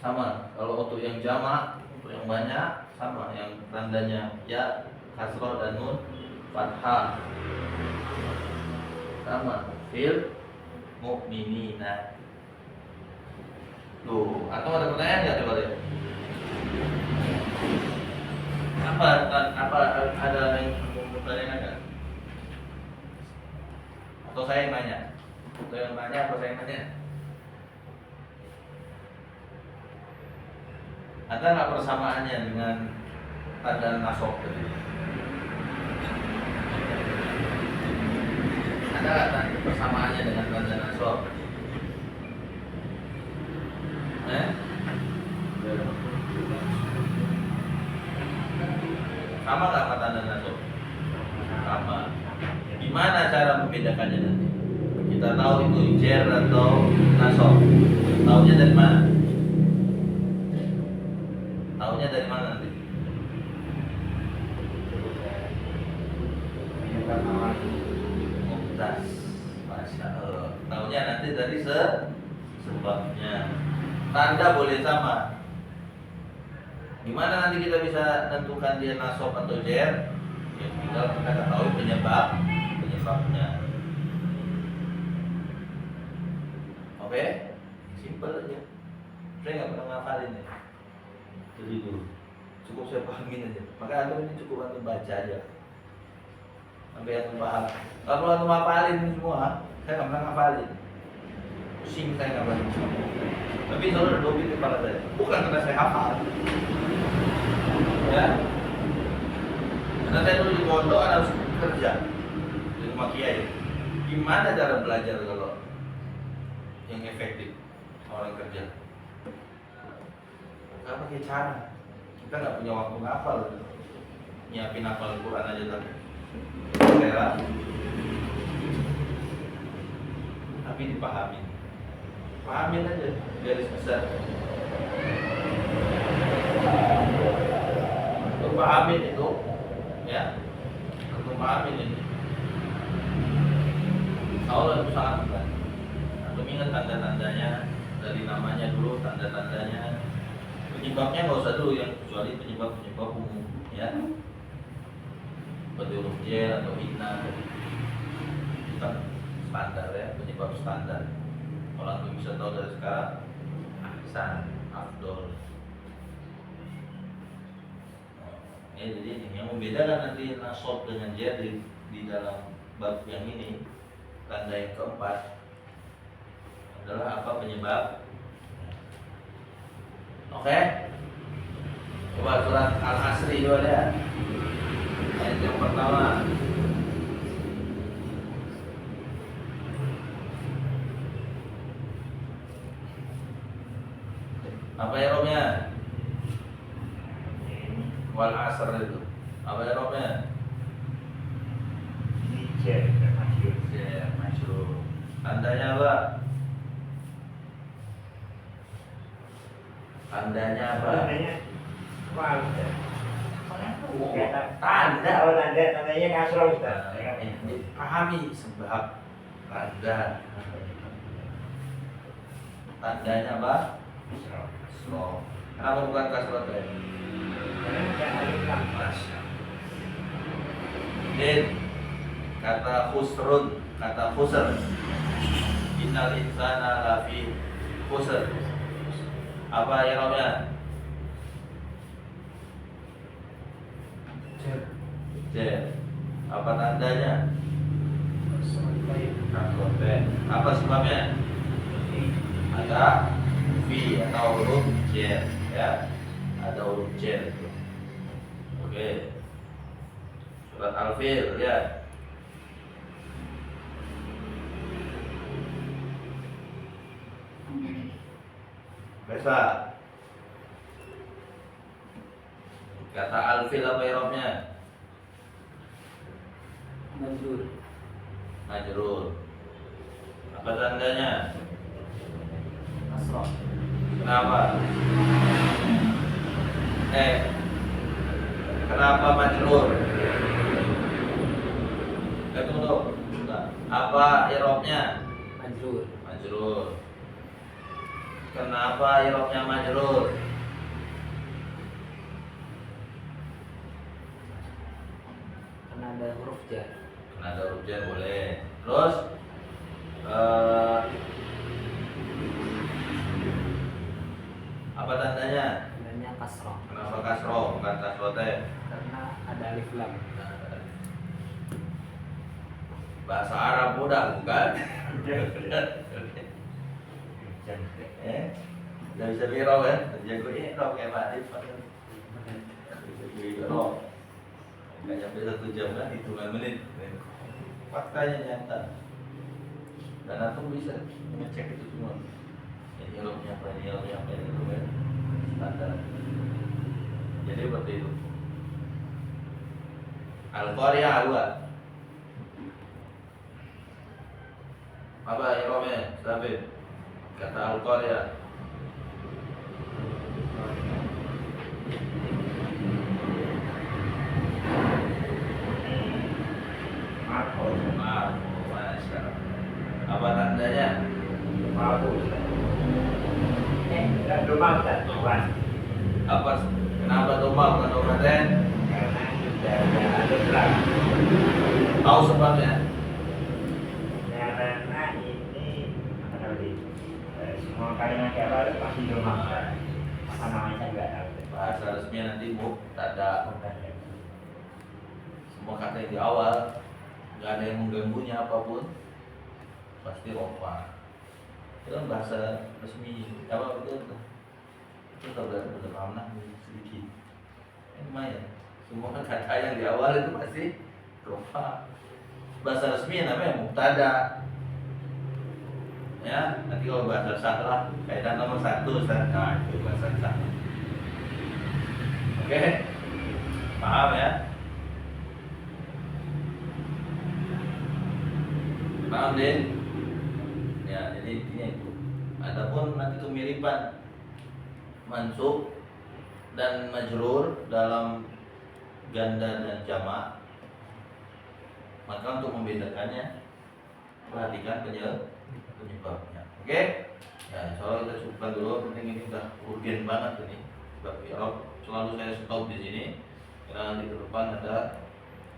S1: Sama. Kalau untuk yang jamak, untuk yang banyak sama, yang tandanya ya, kasroh dan nun fathah. Sama. Fil mu'minina. Tuh, atau ada pertanyaan nggak coba lihat? Apa ada yang mau bertanya nggak? Atau saya yang nanya? Atau yang nanya apa saya yang nanya? Ada nggak persamaannya dengan tanda nasab tadi? Ada nggak persamaannya dengan tanda nasab? Sama nggak sama tanda nasab? Sama. Gimana cara membedakannya nanti? Kita tahu itu jer atau nasab. Taunya dari mana? Taunya dari mana nanti? Muktas. Masya Allah. Taunya nanti dari sebabnya. Tanda boleh sama. Gimana nanti kita bisa tentukan dia nasab atau jer? Ya tinggal kita ketahui penyebabnya. Oke? Simple aja. Saya nggak pernah ngafalin ya. Jadi dulu cukup saya pahamin aja. Maka antum ini cukup antum baca aja sampai antum paham. Kalau antum hafalin semua, saya nggak pernah ngafalin. Pusing saya ngafalin semua. Tapi selalu ada dobi di kepala saya. Bukan karena saya hafal. Ya. Karena saya dulu di pondok harus kerja di rumah kiai. Gimana cara belajar kalau yang efektif orang kerja? Gak pakai cara. Kita nggak punya waktu ngafal. Nyiapin hafal Quran aja tapi. Rela. Tapi dipahamin. Pahamin aja garis besar. Untuk pahamin itu, ya. Untuk pahamin ini. Allah itu sangat mudah. Untuk ingat tanda-tandanya dari namanya dulu, tanda-tandanya. Penyebabnya nggak usah dulu yang kecuali penyebab umum, ya. Seperti huruf J atau inna, kita standar ya, penyebab standar. Kalau antum bisa tahu dari sekarang, ahsan, afdol. Ya, jadi yang membedakan nanti nasab dengan jar di dalam bab yang ini, tanda yang keempat adalah apa penyebab. Oke? Coba surat Al-Asri dulu ya. Ayat yang pertama. Apa i'rabnya? Wal asr itu. Apa i'rabnya?
S2: Jer masyhur.
S1: Ya, masyhur. Tandanya apa? Tandanya apa?
S2: Tandanya wal.
S1: Tanda.
S2: Oh, tandanya kasroh Ustaz.
S1: Pahami sebab tanda. Tandanya apa?
S2: Kasroh.
S1: Kasroh. Kenapa bukan kasroh tadi? Masya. Dan kata khusrun, kata khusr. Innal insana lafi khusr. Apa i'rabnya? Jer. Apa tandanya? Apa sebabnya? Ada fi atau huruf jer, ya. Ada huruf jer itu. Oke. Surat Al-Fil, ya. Biasa. Kata Al-Fil apa i'rabnya?
S5: Majrur.
S1: Majrur. Apa tandanya?
S5: Kasroh.
S1: Kenapa? Kenapa majrur? Tunggu. Nah, apa irobnya?
S5: Majrur.
S1: Majrur. Kenapa irobnya majrur?
S5: Karena ada huruf jar.
S1: Karena ada huruf jar boleh. Terus apa tandanya?
S5: Tandanya kasroh.
S1: Kenapa kasroh bukan kasroh teh?
S5: Karena ada alif lam.
S1: Bahasa Arab mudah bukan? Udah bisa biro kan? Jago biro kayak Pak Adif. Biro. Nggak nyampe 1 jam kan? Hitungan menit. Faktanya nyata. Dan antum bisa ngecek itu semua. Ini ilmunya apa, ini ilmunya apa, ini ilmunya standar. Jadi seperti itu. Al-Qari'ah awal. Apa ilmunya? Sabit. Kata Al-Qari'ah. Maaf, Masya Allah. Apa tandanya?
S2: Dan domang dan tuan.
S1: Apa? Kenapa domang bukan domaten?
S2: Karena sudah ada alif lam.
S1: Tahu sebabnya?
S2: Karena ini apa tadi? Semua kalimat yang baru pasti domang. Apa namanya saya nggak tahu.
S1: Bahasa resminya nanti mubtada.
S2: Bukan ya.
S1: Semua kata yang di awal nggak ada yang mengganggunya apapun pasti rofa. Itu kan bahasa resmi. Apa betul? Itu kalau udah paham nah sedikit. Lumayan. Semua kata yang di awal itu pasti rofa. Bahasa resmi namanya mubtada. Ya, nanti kalau bahasa salah kaidah nomor 1 nah itu bahasa salah. Oke, paham ya? Paham Den? Ya, jadi intinya itu. Adapun nanti kemiripan mansub dan majrur dalam ganda dan jamak, maka untuk membedakannya perhatikan penyebabnya. Oke? Ya, insya Allah kita cukupkan dulu. Penting ini udah urgen banget ini. Sebab Arab selalu saya stop di sini. Karena nanti ke depan ada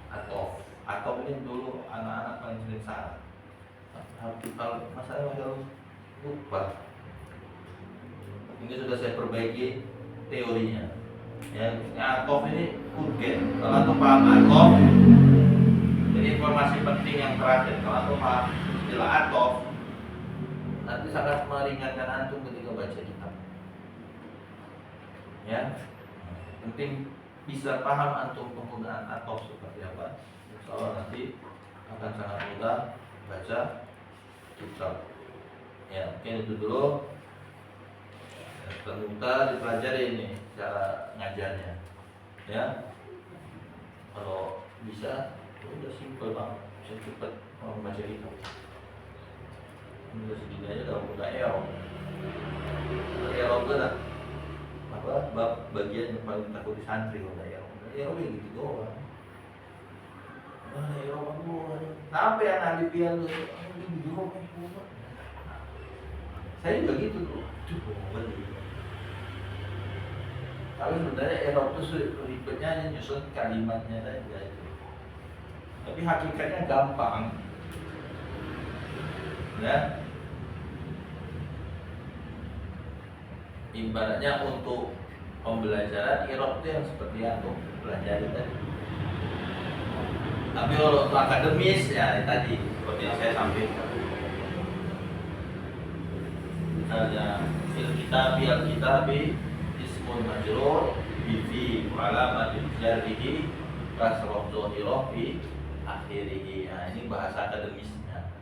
S1: atof. Atof ini dulu anak-anak paling sering salah. Kalau masalah masih lupa. Ini sudah saya perbaiki teorinya. Ya, atof ini urgen. Kalau antum paham atof, jadi informasi penting yang terakhir. Kalau antum paham istilah atof, nanti sangat meringankan antum ketika baca kitab. Ya, penting bisa paham antum penggunaan atof seperti apa. Insya Allah nanti akan sangat mudah baca kitab. Ya, mungkin itu dulu. Kita dipelajari ini cara ngajarnya. Ya, kalau bisa, udah simpel banget, bisa cepat mau baca kitab. Udah segini aja udah error. Error berat. Apa bab bagian yang paling takut di santri kalau error. Error gitu doang. Error sampai anak dipian tuh. Saya juga gitu tuh. Tapi sebenarnya error itu ribetnya hanya nyusun kalimatnya saja itu. Tapi hakikatnya gampang. Ya. Ibaratnya untuk pembelajaran error itu yang seperti yang untuk pelajari tadi. Tapi kalau untuk akademis ya tadi seperti yang saya sampaikan. Misalnya fil kitabi ismul majrur bi alamatil jarrihi kasrah dhahirah fi akhirih. Nah, ini bahasa akademisnya.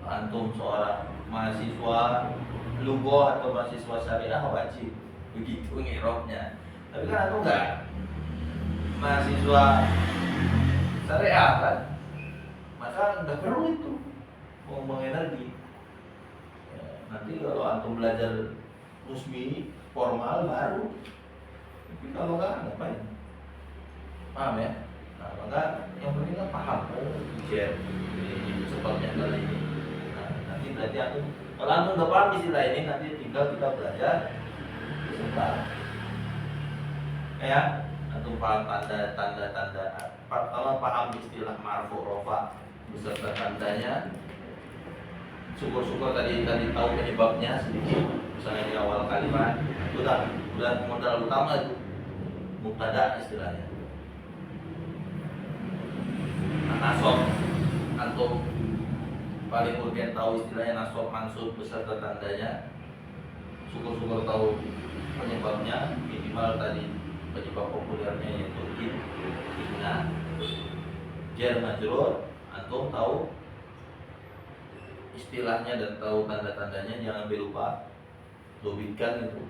S1: Antum seorang mahasiswa lugha atau mahasiswa syariah wajib begitu ngirobnya. Tapi kan antum enggak mahasiswa syariah kan, maka enggak perlu itu ngomong energi. Nanti kalau antum belajar resmi formal baru. Tapi kalau enggak ngapain? Paham ya? Nah, maka yang penting kan paham. Share ini sebabnya kali ini. Nah, nanti berarti antum kalau antum nggak paham istilah ini nanti tinggal kita belajar sebentar. Ya, antum paham tanda. Kalau paham istilah marfu rofa beserta tandanya, syukur-syukur tadi tahu penyebabnya sedikit. Misalnya di awal kalimat, udah modal utama itu mubtada istilahnya. Nah, nasab antum paling mungkin tahu istilahnya nasab mansub beserta tandanya. Syukur-syukur tahu penyebabnya, minimal tadi penyebab populernya yaitu inna, jar majrur, antum tahu istilahnya dan tahu tanda-tandanya, jangan lupa dobitkan itu.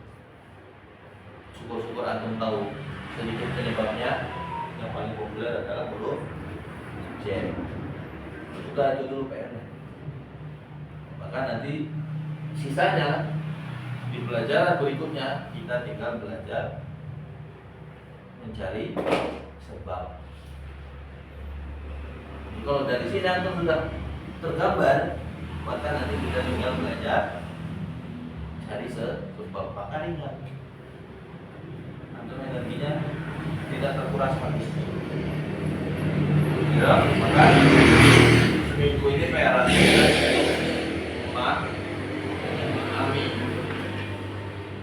S1: Syukur-syukur antum tahu sedikit penyebabnya. Yang paling populer adalah huruf jar. Sudah itu dulu PR-nya. Maka nanti sisanya di pelajaran berikutnya kita tinggal belajar mencari sebab. Jadi kalau dari sini antum sudah tergambar, maka nanti kita tinggal belajar cari sebab. Maka ingat, antum energinya tidak terkuras habis. Ya, maka seminggu ini PR kami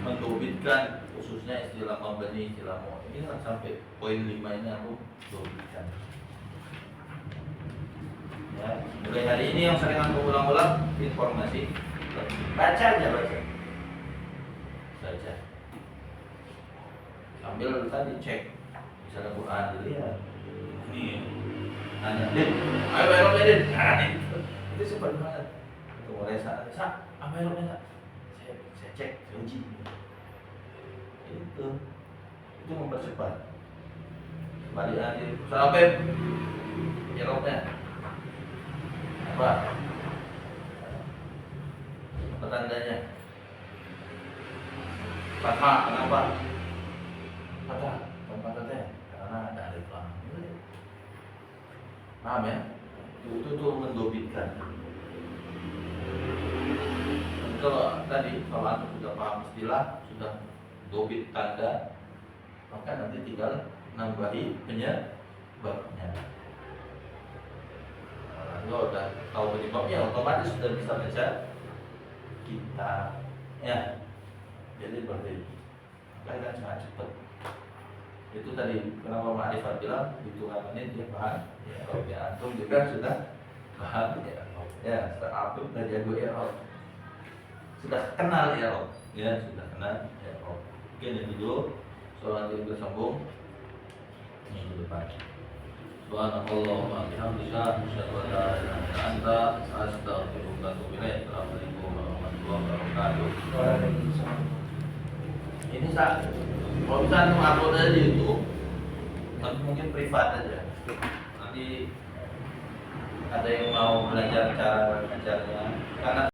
S1: mendobitkan khususnya istilah mabani, istilah ini kan sampai poin 5 ini aku dobitkan. Ya, mulai hari ini yang sering aku ulang-ulang informasi, baca aja. Sambil tadi cek, misalnya Quran dilihat, ini tanya, Din, ayo Eropa Din, itu super banget. Itu mulai saat, apa Eropa? Saya cek, saya uji. Itu mempercepat. Balik nanti, sampai Eropa. Apa tandanya? Fathah, kenapa? Fathah, karena ada alif lam. Paham ya? Itu mendobitkan. Kalau antum sudah paham istilah, sudah dobit tanda, maka nanti tinggal nambahi penyebabnya. Kalau udah tahu penyebabnya, otomatis sudah bisa baca kita, ya. Jadi seperti itu. Kan sangat cepat. Itu tadi kenapa Ma'rifat bilang hitungan menit dia paham. Ya, kalau antum juga sudah paham ya. Ya, antum sudah jago ya. Sudah kenal ya, sudah kenal ya. Mungkin itu dulu. Soal nanti bersambung minggu depan. Subhanallah wa bihamdika asyhadu an la ilaha illa anta astaghfiruka wa atubu ilaik. Assalamualaikum warahmatullahi wabarakatuh. Ini kalau bisa antum upload aja di YouTube, tapi mungkin privat aja. Nanti ada yang mau belajar cara ngajarnya, karena